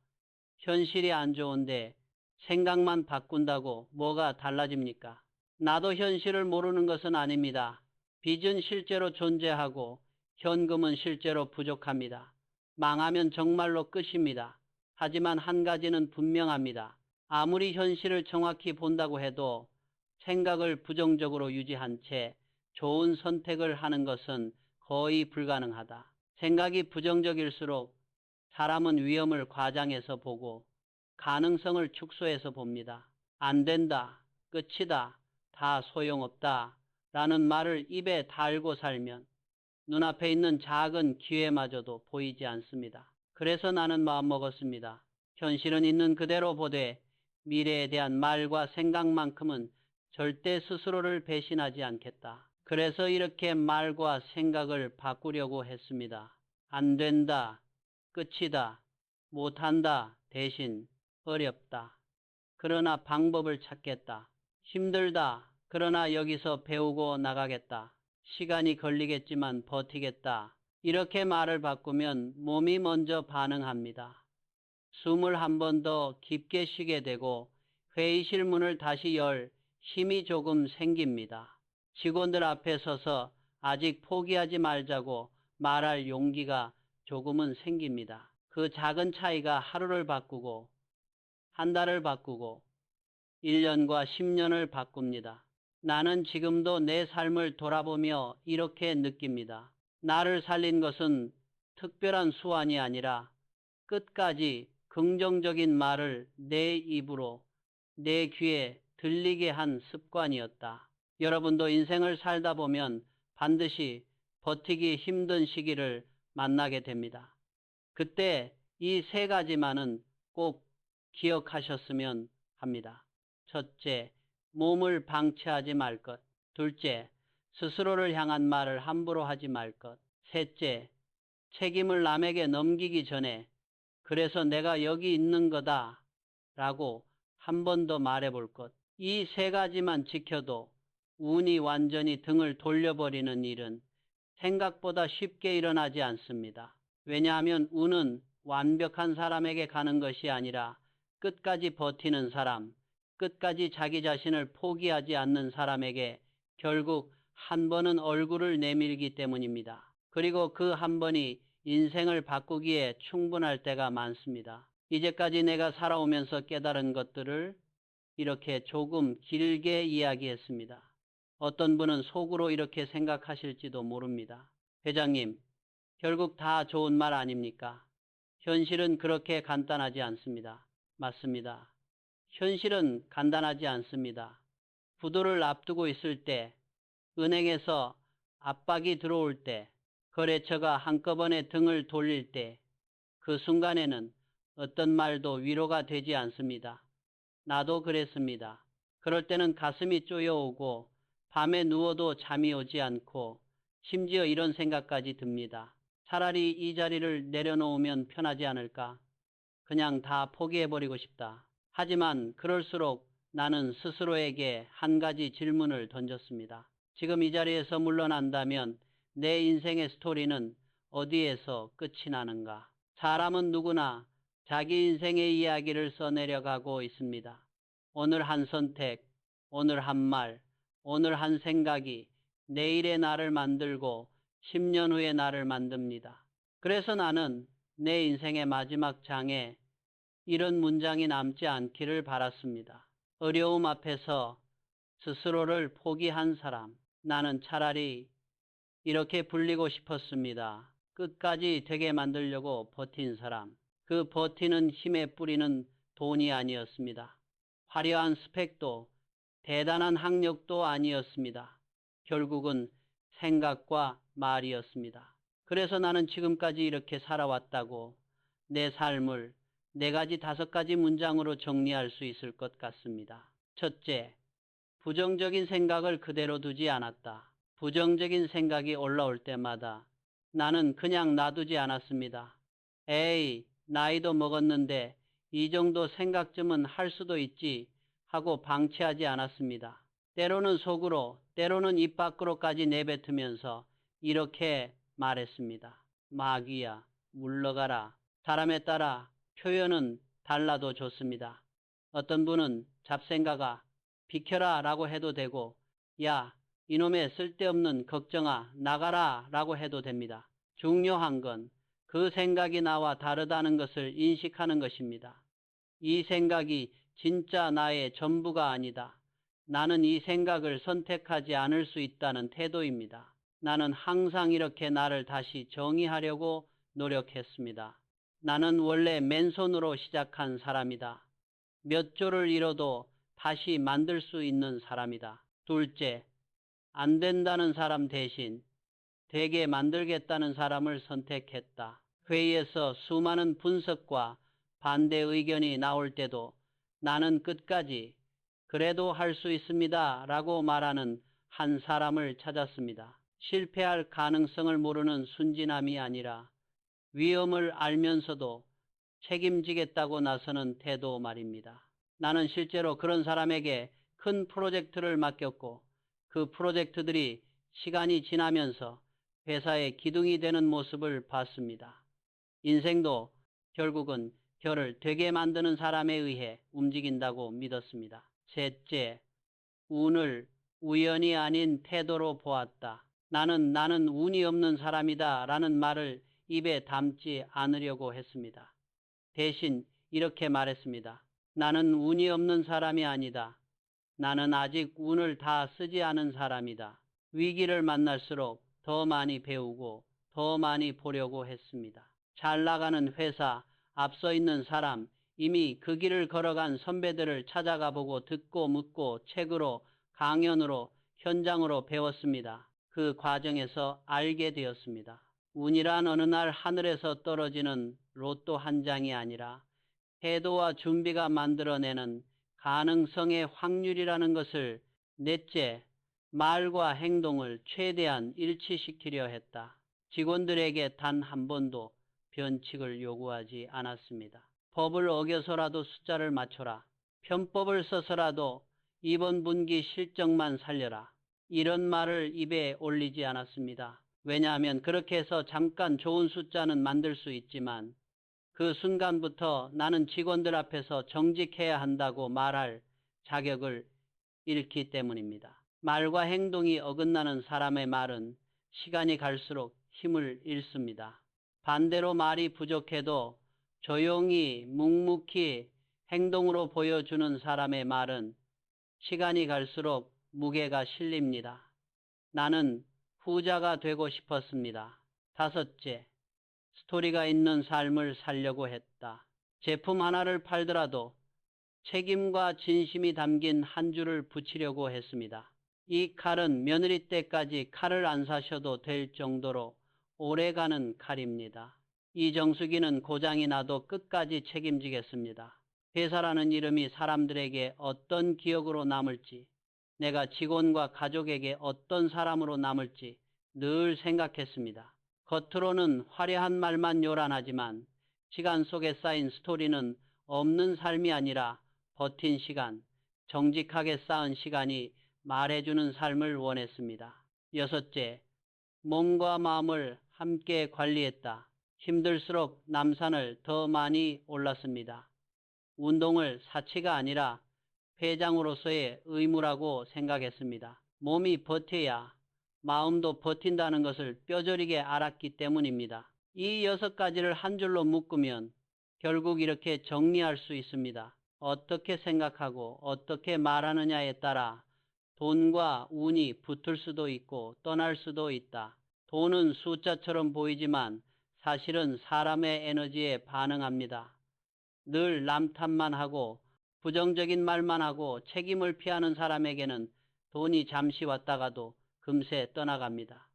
현실이 안 좋은데 생각만 바꾼다고 뭐가 달라집니까? 나도 현실을 모르는 것은 아닙니다. 빚은 실제로 존재하고 현금은 실제로 부족합니다. 망하면 정말로 끝입니다. 하지만 한 가지는 분명합니다. 아무리 현실을 정확히 본다고 해도 생각을 부정적으로 유지한 채 좋은 선택을 하는 것은 거의 불가능하다. 생각이 부정적일수록 사람은 위험을 과장해서 보고 가능성을 축소해서 봅니다. 안 된다, 끝이다, 다 소용없다 라는 말을 입에 달고 살면 눈앞에 있는 작은 기회마저도 보이지 않습니다. 그래서 나는 마음먹었습니다. 현실은 있는 그대로 보되 미래에 대한 말과 생각만큼은 절대 스스로를 배신하지 않겠다. 그래서 이렇게 말과 생각을 바꾸려고 했습니다. 안 된다, 끝이다, 못한다, 대신 어렵다. 그러나 방법을 찾겠다. 힘들다. 그러나 여기서 배우고 나가겠다. 시간이 걸리겠지만 버티겠다. 이렇게 말을 바꾸면 몸이 먼저 반응합니다. 숨을 한 번 더 깊게 쉬게 되고 회의실 문을 다시 열 힘이 조금 생깁니다. 직원들 앞에 서서 아직 포기하지 말자고 말할 용기가 조금은 생깁니다. 그 작은 차이가 하루를 바꾸고 한 달을 바꾸고 1년과 10년을 바꿉니다. 나는 지금도 내 삶을 돌아보며 이렇게 느낍니다. 나를 살린 것은 특별한 수완이 아니라 끝까지 긍정적인 말을 내 입으로 내 귀에 들리게 한 습관이었다. 여러분도 인생을 살다 보면 반드시 버티기 힘든 시기를 만나게 됩니다. 그때 이 세 가지만은 꼭 기억하셨으면 합니다. 첫째, 몸을 방치하지 말 것. 둘째, 스스로를 향한 말을 함부로 하지 말 것. 셋째, 책임을 남에게 넘기기 전에 그래서 내가 여기 있는 거다 라고 한 번 더 말해볼 것. 이 세 가지만 지켜도 운이 완전히 등을 돌려버리는 일은 생각보다 쉽게 일어나지 않습니다. 왜냐하면 운은 완벽한 사람에게 가는 것이 아니라 끝까지 버티는 사람, 끝까지 자기 자신을 포기하지 않는 사람에게 결국 한 번은 얼굴을 내밀기 때문입니다. 그리고 그 한 번이 인생을 바꾸기에 충분할 때가 많습니다. 이제까지 내가 살아오면서 깨달은 것들을 이렇게 조금 길게 이야기했습니다. 어떤 분은 속으로 이렇게 생각하실지도 모릅니다. 회장님, 결국 다 좋은 말 아닙니까? 현실은 그렇게 간단하지 않습니다. 맞습니다. 현실은 간단하지 않습니다. 부도를 앞두고 있을 때, 은행에서 압박이 들어올 때, 거래처가 한꺼번에 등을 돌릴 때, 그 순간에는 어떤 말도 위로가 되지 않습니다. 나도 그랬습니다. 그럴 때는 가슴이 쪼여오고 밤에 누워도 잠이 오지 않고 심지어 이런 생각까지 듭니다. 차라리 이 자리를 내려놓으면 편하지 않을까? 그냥 다 포기해버리고 싶다. 하지만 그럴수록 나는 스스로에게 한 가지 질문을 던졌습니다. 지금 이 자리에서 물러난다면 내 인생의 스토리는 어디에서 끝이 나는가? 사람은 누구나 자기 인생의 이야기를 써내려가고 있습니다. 오늘 한 선택, 오늘 한 말, 오늘 한 생각이 내일의 나를 만들고 10년 후의 나를 만듭니다. 그래서 나는 내 인생의 마지막 장에 이런 문장이 남지 않기를 바랐습니다. 어려움 앞에서 스스로를 포기한 사람, 나는 차라리 이렇게 불리고 싶었습니다. 끝까지 되게 만들려고 버틴 사람, 그 버티는 힘의 뿌리는 돈이 아니었습니다. 화려한 스펙도 대단한 학력도 아니었습니다. 결국은 생각과 말이었습니다. 그래서 나는 지금까지 이렇게 살아왔다고 내 삶을 4가지, 5가지 문장으로 정리할 수 있을 것 같습니다. 첫째, 부정적인 생각을 그대로 두지 않았다. 부정적인 생각이 올라올 때마다 나는 그냥 놔두지 않았습니다. 에이, 나이도 먹었는데 이 정도 생각쯤은 할 수도 있지 하고 방치하지 않았습니다. 때로는 속으로, 때로는 입 밖으로까지 내뱉으면서 이렇게 말했습니다. 마귀야, 물러가라. 사람에 따라 표현은 달라도 좋습니다. 어떤 분은 잡생각아, 비켜라 라고 해도 되고, 야, 이놈의 쓸데없는 걱정아, 나가라 라고 해도 됩니다. 중요한 건 그 생각이 나와 다르다는 것을 인식하는 것입니다. 이 생각이 진짜 나의 전부가 아니다. 나는 이 생각을 선택하지 않을 수 있다는 태도입니다. 나는 항상 이렇게 나를 다시 정의하려고 노력했습니다. 나는 원래 맨손으로 시작한 사람이다. 몇 조를 잃어도 다시 만들 수 있는 사람이다. 둘째, 안 된다는 사람 대신 되게 만들겠다는 사람을 선택했다. 회의에서 수많은 분석과 반대 의견이 나올 때도 나는 끝까지 그래도 할 수 있습니다 라고 말하는 한 사람을 찾았습니다. 실패할 가능성을 모르는 순진함이 아니라 위험을 알면서도 책임지겠다고 나서는 태도 말입니다. 나는 실제로 그런 사람에게 큰 프로젝트를 맡겼고 그 프로젝트들이 시간이 지나면서 회사의 기둥이 되는 모습을 봤습니다. 인생도 결국은 저를 되게 만드는 사람에 의해 움직인다고 믿었습니다. 셋째, 운을 우연이 아닌 태도로 보았다. 나는 운이 없는 사람이다 라는 말을 입에 담지 않으려고 했습니다. 대신 이렇게 말했습니다. 나는 운이 없는 사람이 아니다. 나는 아직 운을 다 쓰지 않은 사람이다. 위기를 만날수록 더 많이 배우고 더 많이 보려고 했습니다. 잘 나가는 회사, 앞서 있는 사람, 이미 그 길을 걸어간 선배들을 찾아가 보고 듣고 묻고 책으로, 강연으로, 현장으로 배웠습니다. 그 과정에서 알게 되었습니다. 운이란 어느 날 하늘에서 떨어지는 로또 한 장이 아니라 태도와 준비가 만들어내는 가능성의 확률이라는 것을. 넷째, 말과 행동을 최대한 일치시키려 했다. 직원들에게 단 한 번도 변칙을 요구하지 않았습니다. 법을 어겨서라도 숫자를 맞춰라. 편법을 써서라도 이번 분기 실적만 살려라. 이런 말을 입에 올리지 않았습니다. 왜냐하면 그렇게 해서 잠깐 좋은 숫자는 만들 수 있지만 그 순간부터 나는 직원들 앞에서 정직해야 한다고 말할 자격을 잃기 때문입니다. 말과 행동이 어긋나는 사람의 말은 시간이 갈수록 힘을 잃습니다. 반대로 말이 부족해도 조용히 묵묵히 행동으로 보여주는 사람의 말은 시간이 갈수록 무게가 실립니다. 나는 후자가 되고 싶었습니다. 다섯째, 스토리가 있는 삶을 살려고 했다. 제품 하나를 팔더라도 책임과 진심이 담긴 한 줄을 붙이려고 했습니다. 이 칼은 며느리 때까지 칼을 안 사셔도 될 정도로 오래가는 칼입니다. 이 정수기는 고장이 나도 끝까지 책임지겠습니다. 회사라는 이름이 사람들에게 어떤 기억으로 남을지, 내가 직원과 가족에게 어떤 사람으로 남을지 늘 생각했습니다. 겉으로는 화려한 말만 요란하지만 시간 속에 쌓인 스토리는 없는 삶이 아니라 버틴 시간, 정직하게 쌓은 시간이 말해주는 삶을 원했습니다. 여섯째, 몸과 마음을 함께 관리했다. 힘들수록 남산을 더 많이 올랐습니다. 운동을 사치가 아니라 회장으로서의 의무라고 생각했습니다. 몸이 버텨야 마음도 버틴다는 것을 뼈저리게 알았기 때문입니다. 이 6가지를 한 줄로 묶으면 결국 이렇게 정리할 수 있습니다. 어떻게 생각하고 어떻게 말하느냐에 따라 돈과 운이 붙을 수도 있고 떠날 수도 있다. 돈은 숫자처럼 보이지만 사실은 사람의 에너지에 반응합니다. 늘 남 탓만 하고 부정적인 말만 하고 책임을 피하는 사람에게는 돈이 잠시 왔다가도 금세 떠나갑니다.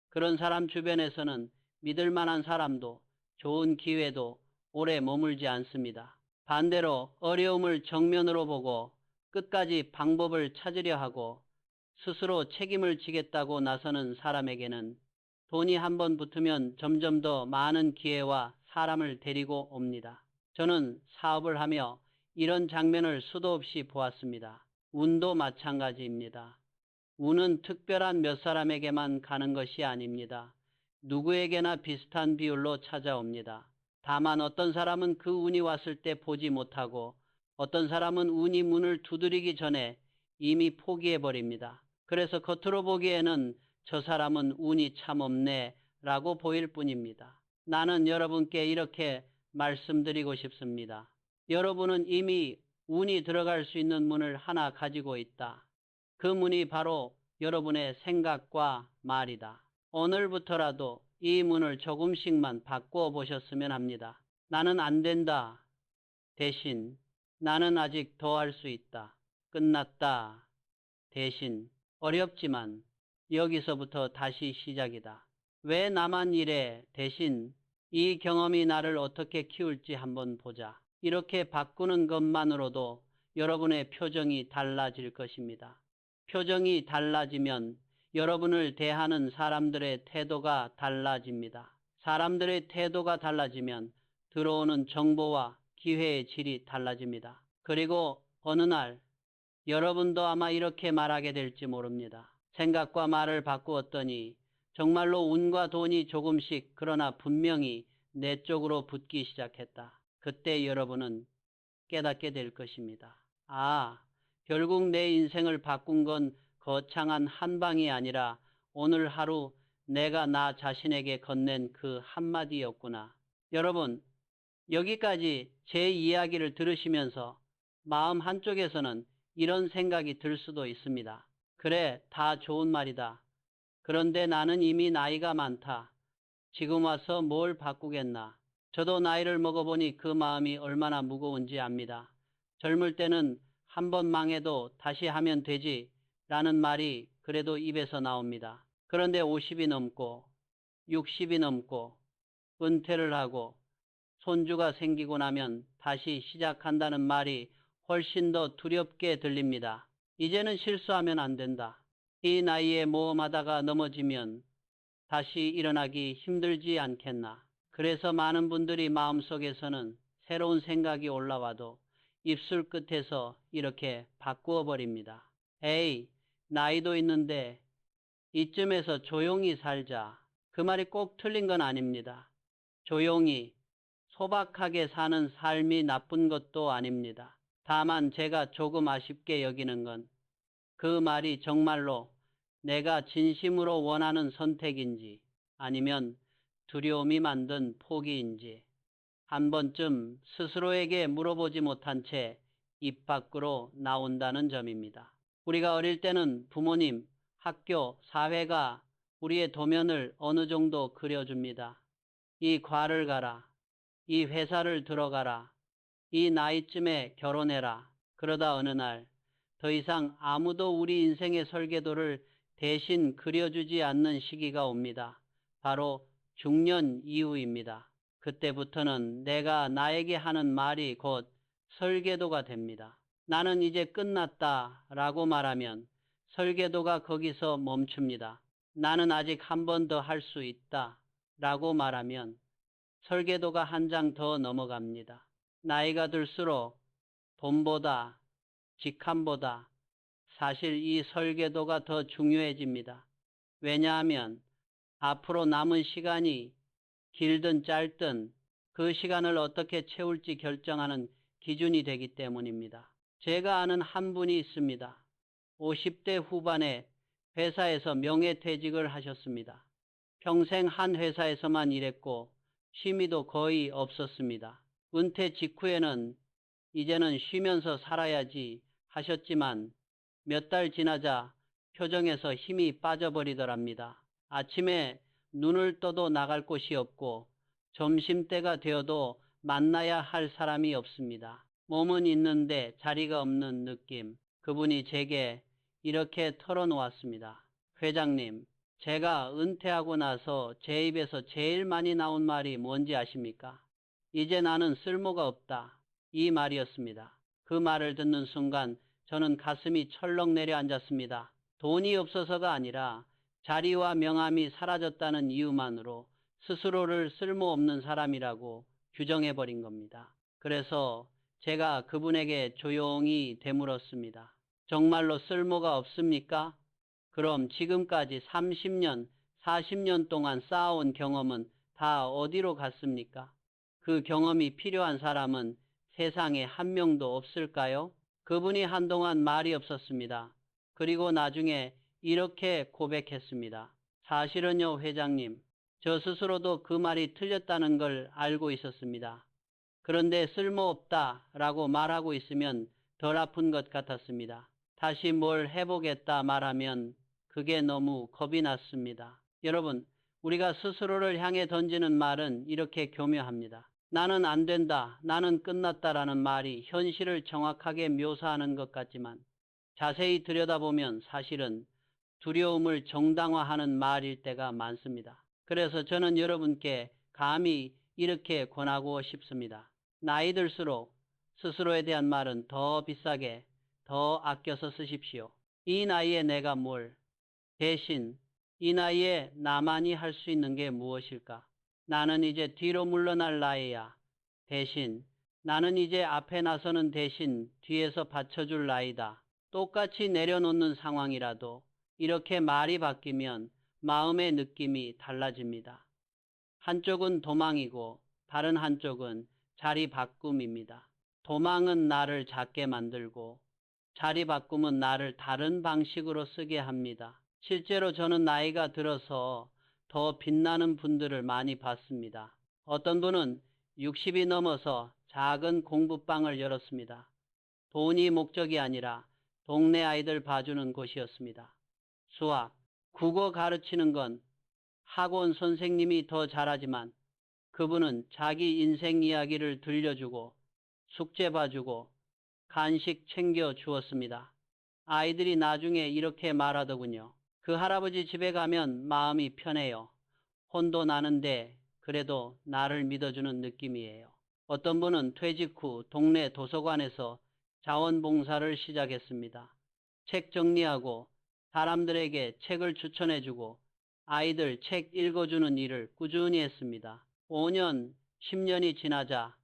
그런 사람 주변에서는 믿을 만한 사람도 좋은 기회도 오래 머물지 않습니다. 반대로 어려움을 정면으로 보고 끝까지 방법을 찾으려 하고 스스로 책임을 지겠다고 나서는 사람에게는 돈이 한번 붙으면 점점 더 많은 기회와 사람을 데리고 옵니다. 저는 사업을 하며 이런 장면을 수도 없이 보았습니다. 운도 마찬가지입니다. 운은 특별한 몇 사람에게만 가는 것이 아닙니다. 누구에게나 비슷한 비율로 찾아옵니다. 다만 어떤 사람은 그 운이 왔을 때 보지 못하고 어떤 사람은 운이 문을 두드리기 전에 이미 포기해버립니다. 그래서 겉으로 보기에는 저 사람은 운이 참 없네 라고 보일 뿐입니다. 나는 여러분께 이렇게 말씀드리고 싶습니다. 여러분은 이미 운이 들어갈 수 있는 문을 하나 가지고 있다. 그 문이 바로 여러분의 생각과 말이다. 오늘부터라도 이 문을 조금씩만 바꾸어 보셨으면 합니다. 나는 안 된다. 대신 나는 아직 더 할 수 있다. 끝났다. 대신 어렵지만 여기서부터 다시 시작이다. 왜 나만 이래? 대신 이 경험이 나를 어떻게 키울지 한번 보자. 이렇게 바꾸는 것만으로도 여러분의 표정이 달라질 것입니다. 표정이 달라지면 여러분을 대하는 사람들의 태도가 달라집니다. 사람들의 태도가 달라지면 들어오는 정보와 기회의 질이 달라집니다. 그리고 어느 날 여러분도 아마 이렇게 말하게 될지 모릅니다. 생각과 말을 바꾸었더니 정말로 운과 돈이 조금씩 그러나 분명히 내 쪽으로 붙기 시작했다. 그때 여러분은 깨닫게 될 것입니다. 아, 결국 내 인생을 바꾼 건 거창한 한 방이 아니라 오늘 하루 내가 나 자신에게 건넨 그 한마디였구나. 여러분, 여기까지 제 이야기를 들으시면서 마음 한쪽에서는 이런 생각이 들 수도 있습니다. 그래, 다 좋은 말이다. 그런데 나는 이미 나이가 많다. 지금 와서 뭘 바꾸겠나. 저도 나이를 먹어보니 그 마음이 얼마나 무거운지 압니다. 젊을 때는 한 번 망해도 다시 하면 되지 라는 말이 그래도 입에서 나옵니다. 그런데 50이 넘고 60이 넘고 은퇴를 하고 손주가 생기고 나면 다시 시작한다는 말이 훨씬 더 두렵게 들립니다. 이제는 실수하면 안 된다. 이 나이에 모험하다가 넘어지면 다시 일어나기 힘들지 않겠나. 그래서 많은 분들이 마음속에서는 새로운 생각이 올라와도 입술 끝에서 이렇게 바꾸어 버립니다. 에이, 나이도 있는데 이쯤에서 조용히 살자. 그 말이 꼭 틀린 건 아닙니다. 조용히, 소박하게 사는 삶이 나쁜 것도 아닙니다. 다만 제가 조금 아쉽게 여기는 건 그 말이 정말로 내가 진심으로 원하는 선택인지 아니면 두려움이 만든 포기인지 한 번쯤 스스로에게 물어보지 못한 채 입 밖으로 나온다는 점입니다. 우리가 어릴 때는 부모님, 학교, 사회가 우리의 도면을 어느 정도 그려줍니다. 이 과를 가라. 이 회사를 들어가라. 이 나이쯤에 결혼해라. 그러다 어느 날 더 이상 아무도 우리 인생의 설계도를 대신 그려주지 않는 시기가 옵니다. 바로 중년 이후입니다. 그때부터는 내가 나에게 하는 말이 곧 설계도가 됩니다. 나는 이제 끝났다 라고 말하면 설계도가 거기서 멈춥니다. 나는 아직 한 번 더 할 수 있다 라고 말하면 설계도가 한 장 더 넘어갑니다. 나이가 들수록 돈보다 직함보다 사실 이 설계도가 더 중요해집니다. 왜냐하면 앞으로 남은 시간이 길든 짧든 그 시간을 어떻게 채울지 결정하는 기준이 되기 때문입니다. 제가 아는 한 분이 있습니다. 50대 후반에 회사에서 명예퇴직을 하셨습니다. 평생 한 회사에서만 일했고 취미도 거의 없었습니다. 은퇴 직후에는 이제는 쉬면서 살아야지 하셨지만 몇 달 지나자 표정에서 힘이 빠져버리더랍니다. 아침에 눈을 떠도 나갈 곳이 없고 점심때가 되어도 만나야 할 사람이 없습니다. 몸은 있는데 자리가 없는 느낌. 그분이 제게 이렇게 털어놓았습니다. 회장님, 제가 은퇴하고 나서 제 입에서 제일 많이 나온 말이 뭔지 아십니까? 이제 나는 쓸모가 없다. 이 말이었습니다. 그 말을 듣는 순간 저는 가슴이 철렁 내려앉았습니다. 돈이 없어서가 아니라 자리와 명함이 사라졌다는 이유만으로 스스로를 쓸모없는 사람이라고 규정해버린 겁니다. 그래서 제가 그분에게 조용히 되물었습니다. 정말로 쓸모가 없습니까? 그럼 지금까지 30년, 40년 동안 쌓아온 경험은 다 어디로 갔습니까? 그 경험이 필요한 사람은 세상에 한 명도 없을까요? 그분이 한동안 말이 없었습니다. 그리고 나중에 이렇게 고백했습니다. 사실은요, 회장님, 저 스스로도 그 말이 틀렸다는 걸 알고 있었습니다. 그런데 쓸모없다라고 말하고 있으면 덜 아픈 것 같았습니다. 다시 뭘 해보겠다 말하면 그게 너무 겁이 났습니다. 여러분, 우리가 스스로를 향해 던지는 말은 이렇게 교묘합니다. 나는 안 된다, 나는 끝났다라는 말이 현실을 정확하게 묘사하는 것 같지만 자세히 들여다보면 사실은 두려움을 정당화하는 말일 때가 많습니다. 그래서 저는 여러분께 감히 이렇게 권하고 싶습니다. 나이 들수록 스스로에 대한 말은 더 비싸게, 더 아껴서 쓰십시오. 이 나이에 내가 뭘, 대신 이 나이에 나만이 할 수 있는 게 무엇일까? 나는 이제 뒤로 물러날 나이야. 대신 나는 이제 앞에 나서는 대신 뒤에서 받쳐줄 나이다. 똑같이 내려놓는 상황이라도 이렇게 말이 바뀌면 마음의 느낌이 달라집니다. 한쪽은 도망이고 다른 한쪽은 자리 바꿈입니다. 도망은 나를 작게 만들고 자리 바꿈은 나를 다른 방식으로 쓰게 합니다. 실제로 저는 나이가 들어서 더 빛나는 분들을 많이 봤습니다. 어떤 분은 60이 넘어서 작은 공부방을 열었습니다. 돈이 목적이 아니라 동네 아이들 봐주는 곳이었습니다. 수학, 국어 가르치는 건 학원 선생님이 더 잘하지만 그분은 자기 인생 이야기를 들려주고 숙제 봐주고 간식 챙겨 주었습니다. 아이들이 나중에 이렇게 말하더군요. 그 할아버지 집에 가면 마음이 편해요. 혼도 나는데 그래도 나를 믿어주는 느낌이에요. 어떤 분은 퇴직 후 동네 도서관에서 자원봉사를 시작했습니다. 책 정리하고 사람들에게 책을 추천해주고 아이들 책 읽어주는 일을 꾸준히 했습니다. 5년, 10년이 지나자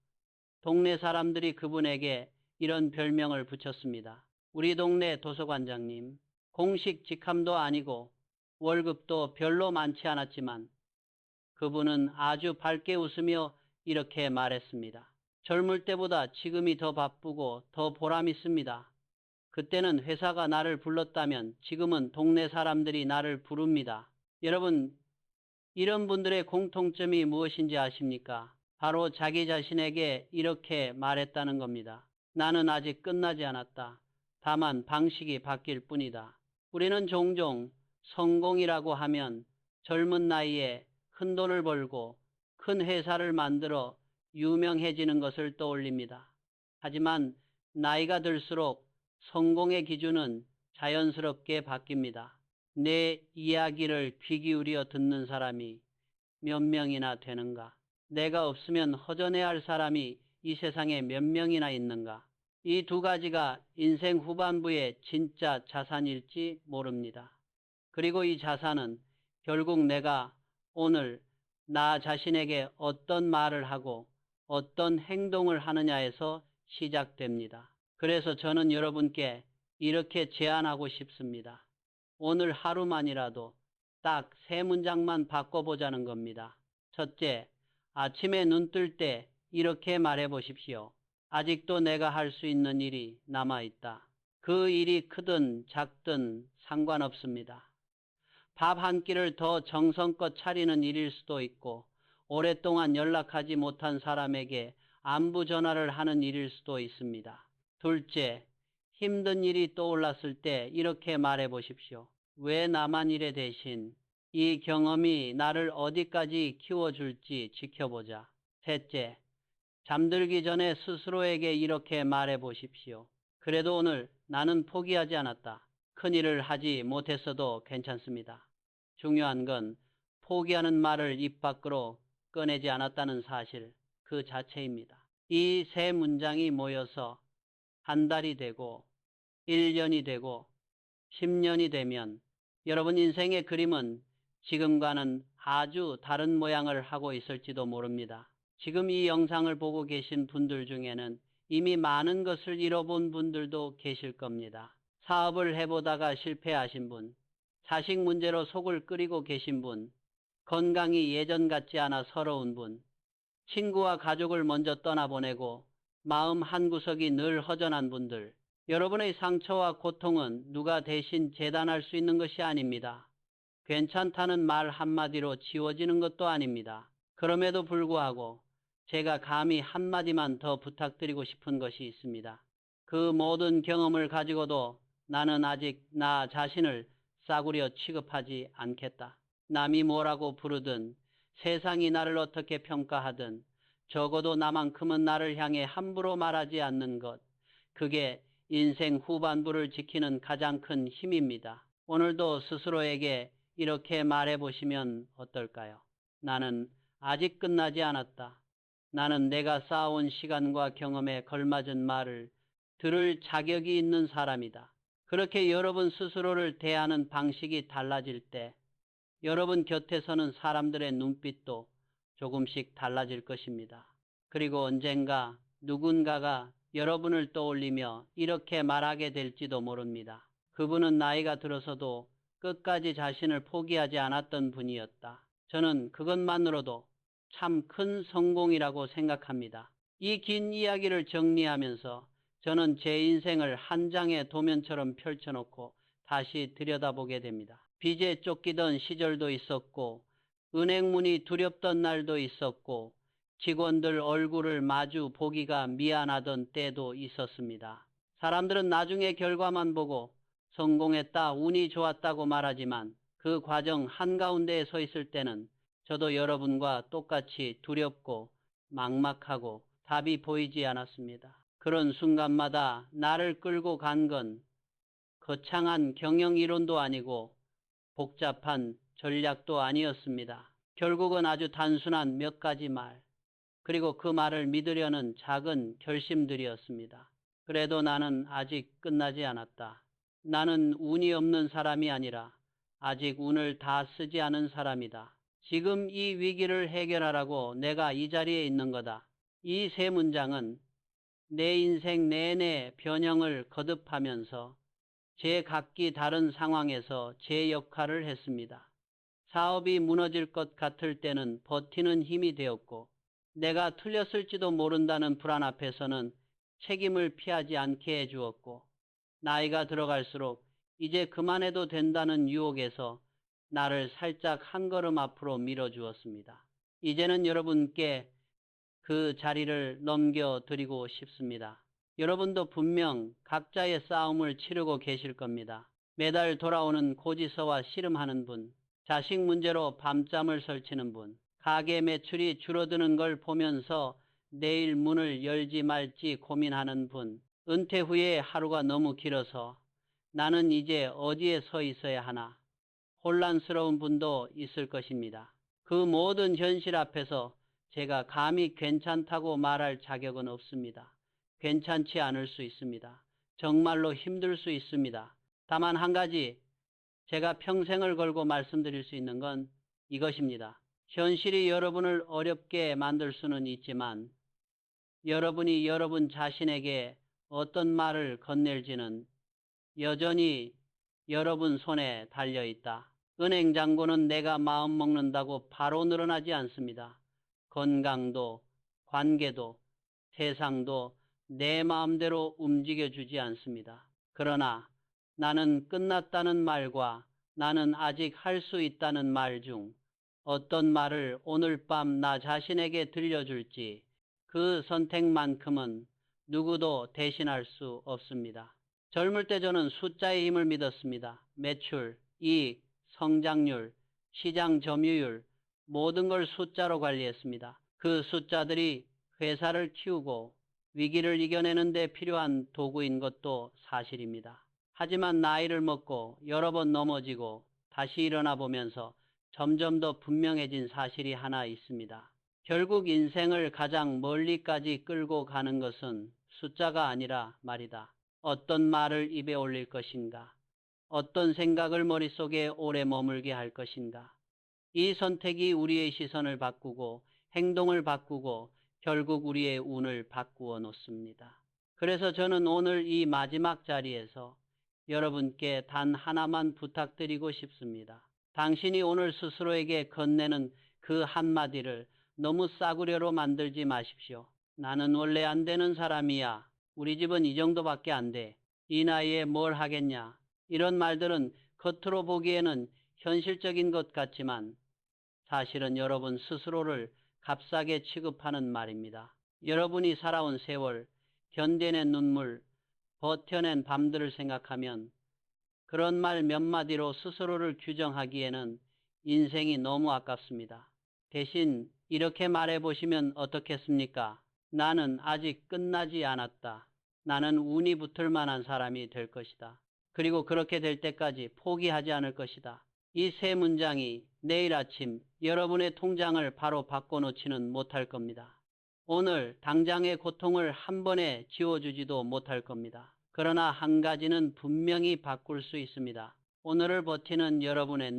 동네 사람들이 그분에게 이런 별명을 붙였습니다. 우리 동네 도서관장님, 공식 직함도 아니고 월급도 별로 많지 않았지만 그분은 아주 밝게 웃으며 이렇게 말했습니다. 젊을 때보다 지금이 더 바쁘고 더 보람 있습니다. 그때는 회사가 나를 불렀다면 지금은 동네 사람들이 나를 부릅니다. 여러분, 이런 분들의 공통점이 무엇인지 아십니까? 바로 자기 자신에게 이렇게 말했다는 겁니다. 나는 아직 끝나지 않았다. 다만 방식이 바뀔 뿐이다. 우리는 종종 성공이라고 하면 젊은 나이에 큰 돈을 벌고 큰 회사를 만들어 유명해지는 것을 떠올립니다. 하지만 나이가 들수록 성공의 기준은 자연스럽게 바뀝니다. 내 이야기를 귀 기울여 듣는 사람이 몇 명이나 되는가? 내가 없으면 허전해야 할 사람이 이 세상에 몇 명이나 있는가? 이 두 가지가 인생 후반부의 진짜 자산일지 모릅니다. 그리고 이 자산은 결국 내가 오늘 나 자신에게 어떤 말을 하고 어떤 행동을 하느냐에서 시작됩니다. 그래서 저는 여러분께 이렇게 제안하고 싶습니다. 오늘 하루만이라도 딱 3문장만 바꿔보자는 겁니다. 첫째, 아침에 눈 뜰 때 이렇게 말해 보십시오. 아직도 내가 할 수 있는 일이 남아있다. 그 일이 크든 작든 상관없습니다. 밥 한 끼를 더 정성껏 차리는 일일 수도 있고, 오랫동안 연락하지 못한 사람에게 안부 전화를 하는 일일 수도 있습니다. 둘째, 힘든 일이 떠올랐을 때 이렇게 말해 보십시오. 왜 나만 이래 대신 이 경험이 나를 어디까지 키워줄지 지켜보자. 셋째, 잠들기 전에 스스로에게 이렇게 말해 보십시오. 그래도 오늘 나는 포기하지 않았다. 큰일을 하지 못했어도 괜찮습니다. 중요한 건 포기하는 말을 입 밖으로 꺼내지 않았다는 사실 그 자체입니다. 이 3문장이 모여서 한 달이 되고 1년이 되고 10년이 되면 여러분 인생의 그림은 지금과는 아주 다른 모양을 하고 있을지도 모릅니다. 지금 이 영상을 보고 계신 분들 중에는 이미 많은 것을 잃어본 분들도 계실 겁니다. 사업을 해보다가 실패하신 분, 자식 문제로 속을 끓이고 계신 분, 건강이 예전 같지 않아 서러운 분, 친구와 가족을 먼저 떠나보내고 마음 한구석이 늘 허전한 분들, 여러분의 상처와 고통은 누가 대신 재단할 수 있는 것이 아닙니다. 괜찮다는 말 한마디로 지워지는 것도 아닙니다. 그럼에도 불구하고 제가 감히 한마디만 더 부탁드리고 싶은 것이 있습니다. 그 모든 경험을 가지고도 나는 아직 나 자신을 싸구려 취급하지 않겠다. 남이 뭐라고 부르든 세상이 나를 어떻게 평가하든 적어도 나만큼은 나를 향해 함부로 말하지 않는 것. 그게 인생 후반부를 지키는 가장 큰 힘입니다. 오늘도 스스로에게 이렇게 말해보시면 어떨까요? 나는 아직 끝나지 않았다. 나는 내가 쌓아온 시간과 경험에 걸맞은 말을 들을 자격이 있는 사람이다. 그렇게 여러분 스스로를 대하는 방식이 달라질 때 여러분 곁에 서는 사람들의 눈빛도 조금씩 달라질 것입니다. 그리고 언젠가 누군가가 여러분을 떠올리며 이렇게 말하게 될지도 모릅니다. 그분은 나이가 들어서도 끝까지 자신을 포기하지 않았던 분이었다. 저는 그것만으로도 참 큰 성공이라고 생각합니다. 이 긴 이야기를 정리하면서 저는 제 인생을 한 장의 도면처럼 펼쳐놓고 다시 들여다보게 됩니다. 빚에 쫓기던 시절도 있었고, 은행문이 두렵던 날도 있었고, 직원들 얼굴을 마주 보기가 미안하던 때도 있었습니다. 사람들은 나중에 결과만 보고 성공했다, 운이 좋았다고 말하지만 그 과정 한가운데에 서 있을 때는 저도 여러분과 똑같이 두렵고 막막하고 답이 보이지 않았습니다. 그런 순간마다 나를 끌고 간 건 거창한 경영 이론도 아니고 복잡한 전략도 아니었습니다. 결국은 아주 단순한 몇 가지 말, 그리고 그 말을 믿으려는 작은 결심들이었습니다. 그래도 나는 아직 끝나지 않았다. 나는 운이 없는 사람이 아니라 아직 운을 다 쓰지 않은 사람이다. 지금 이 위기를 해결하라고 내가 이 자리에 있는 거다. 이 3문장은 내 인생 내내 변형을 거듭하면서 제 각기 다른 상황에서 제 역할을 했습니다. 사업이 무너질 것 같을 때는 버티는 힘이 되었고, 내가 틀렸을지도 모른다는 불안 앞에서는 책임을 피하지 않게 해주었고, 나이가 들어갈수록 이제 그만해도 된다는 유혹에서 나를 살짝 한 걸음 앞으로 밀어주었습니다. 이제는 여러분께 그 자리를 넘겨드리고 싶습니다. 여러분도 분명 각자의 싸움을 치르고 계실 겁니다. 매달 돌아오는 고지서와 씨름하는 분, 자식 문제로 밤잠을 설치는 분, 가게 매출이 줄어드는 걸 보면서 내일 문을 열지 말지 고민하는 분, 은퇴 후에 하루가 너무 길어서 나는 이제 어디에 서 있어야 하나 혼란스러운 분도 있을 것입니다. 그 모든 현실 앞에서 제가 감히 괜찮다고 말할 자격은 없습니다. 괜찮지 않을 수 있습니다. 정말로 힘들 수 있습니다. 다만 한 가지, 제가 평생을 걸고 말씀드릴 수 있는 건 이것입니다. 현실이 여러분을 어렵게 만들 수는 있지만 여러분이 여러분 자신에게 어떤 말을 건넬지는 여전히 여러분 손에 달려있다. 은행 잔고는 내가 마음 먹는다고 바로 늘어나지 않습니다. 건강도, 관계도, 세상도 내 마음대로 움직여주지 않습니다. 그러나 나는 끝났다는 말과 나는 아직 할 수 있다는 말 중 어떤 말을 오늘 밤 나 자신에게 들려줄지 그 선택만큼은 누구도 대신할 수 없습니다. 젊을 때 저는 숫자의 힘을 믿었습니다. 매출, 이익, 성장률, 시장 점유율 모든 걸 숫자로 관리했습니다. 그 숫자들이 회사를 키우고 위기를 이겨내는 데 필요한 도구인 것도 사실입니다. 하지만 나이를 먹고 여러 번 넘어지고 다시 일어나 보면서 점점 더 분명해진 사실이 하나 있습니다. 결국 인생을 가장 멀리까지 끌고 가는 것은 숫자가 아니라 말이다. 어떤 말을 입에 올릴 것인가? 어떤 생각을 머릿속에 오래 머물게 할 것인가? 이 선택이 우리의 시선을 바꾸고 행동을 바꾸고 결국 우리의 운을 바꾸어 놓습니다. 그래서 저는 오늘 이 마지막 자리에서 여러분께 단 하나만 부탁드리고 싶습니다. 당신이 오늘 스스로에게 건네는 그 한마디를 너무 싸구려로 만들지 마십시오. 나는 원래 안 되는 사람이야. 우리 집은 이 정도밖에 안 돼. 이 나이에 뭘 하겠냐. 이런 말들은 겉으로 보기에는 현실적인 것 같지만 사실은 여러분 스스로를 값싸게 취급하는 말입니다. 여러분이 살아온 세월, 견뎌낸 눈물, 버텨낸 밤들을 생각하면 그런 말 몇 마디로 스스로를 규정하기에는 인생이 너무 아깝습니다. 대신 이렇게 말해보시면 어떻겠습니까? 나는 아직 끝나지 않았다. 나는 운이 붙을 만한 사람이 될 것이다. 그리고 그렇게 될 때까지 포기하지 않을 것이다. 이 세 문장이 내일 아침 여러분의 통장을 바로 바꿔놓지는 못할 겁니다. 오늘 당장의 고통을 한 번에 지워주지도 못할 겁니다. 그러나 한 가지는 분명히 바꿀 수 있습니다. 오늘을 버티는 여러분의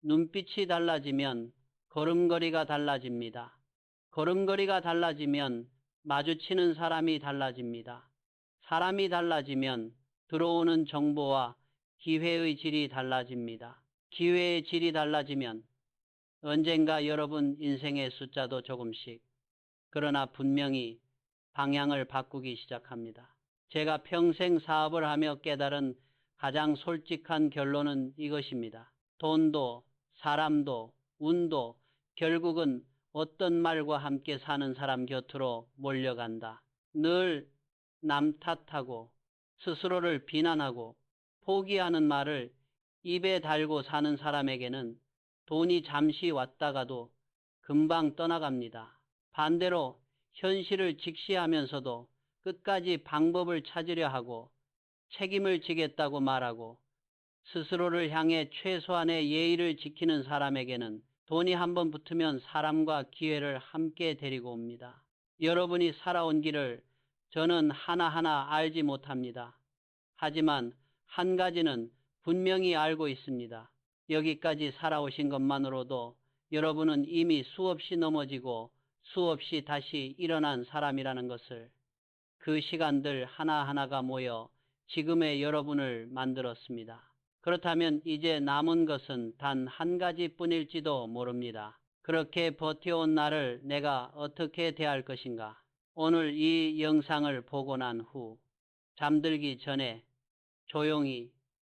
눈빛이 달라지면 걸음걸이가 달라집니다. 걸음걸이가 달라지면 마주치는 사람이 달라집니다. 사람이 달라지면 들어오는 정보와 기회의 질이 달라집니다. 기회의 질이 달라지면 언젠가 여러분 인생의 숫자도 조금씩, 그러나 분명히 방향을 바꾸기 시작합니다. 제가 평생 사업을 하며 깨달은 가장 솔직한 결론은 이것입니다. 돈도, 사람도, 운도 결국은 어떤 말과 함께 사는 사람 곁으로 몰려간다. 늘 남 탓하고 스스로를 비난하고 포기하는 말을 입에 달고 사는 사람에게는 돈이 잠시 왔다가도 금방 떠나갑니다. 반대로 현실을 직시하면서도 끝까지 방법을 찾으려 하고 책임을 지겠다고 말하고 스스로를 향해 최소한의 예의를 지키는 사람에게는 돈이 한번 붙으면 사람과 기회를 함께 데리고 옵니다. 여러분이 살아온 길을 저는 하나하나 알지 못합니다. 하지만 한 가지는 분명히 알고 있습니다. 여기까지 살아오신 것만으로도 여러분은 이미 수없이 넘어지고 수없이 다시 일어난 사람이라는 것을, 그 시간들 하나하나가 모여 지금의 여러분을 만들었습니다. 그렇다면 이제 남은 것은 단 한 가지뿐일지도 모릅니다. 그렇게 버텨온 나를 내가 어떻게 대할 것인가? 오늘 이 영상을 보고 난 후 잠들기 전에 조용히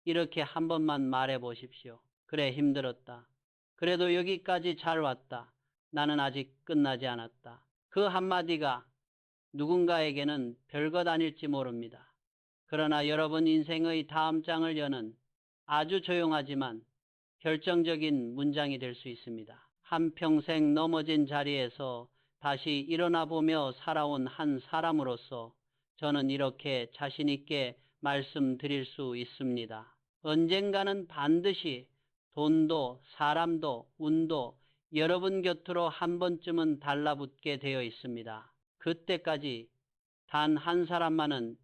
이렇게 한 번만 말해 보십시오. 그래, 힘들었다. 그래도 여기까지 잘 왔다. 나는 아직 끝나지 않았다. 그 한마디가 누군가에게는 별것 아닐지 모릅니다. 그러나 여러분 인생의 다음 장을 여는 아주 조용하지만 결정적인 문장이 될 수 있습니다. 한평생 넘어진 자리에서 다시 일어나 보며 살아온 한 사람으로서 저는 이렇게 자신 있게 말씀드릴 수 있습니다. 언젠가는 반드시 돈도 사람도 운도 여러분 곁으로 한 번쯤은 달라붙게 되어 있습니다. 그때까지 단 한 사람만은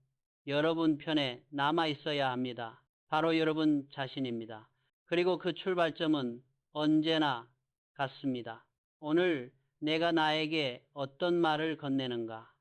여러분 편에 남아 있어야 합니다. 바로 여러분 자신입니다. 그리고 그 출발점은 언제나 같습니다. 오늘 내가 나에게 어떤 말을 건네는가?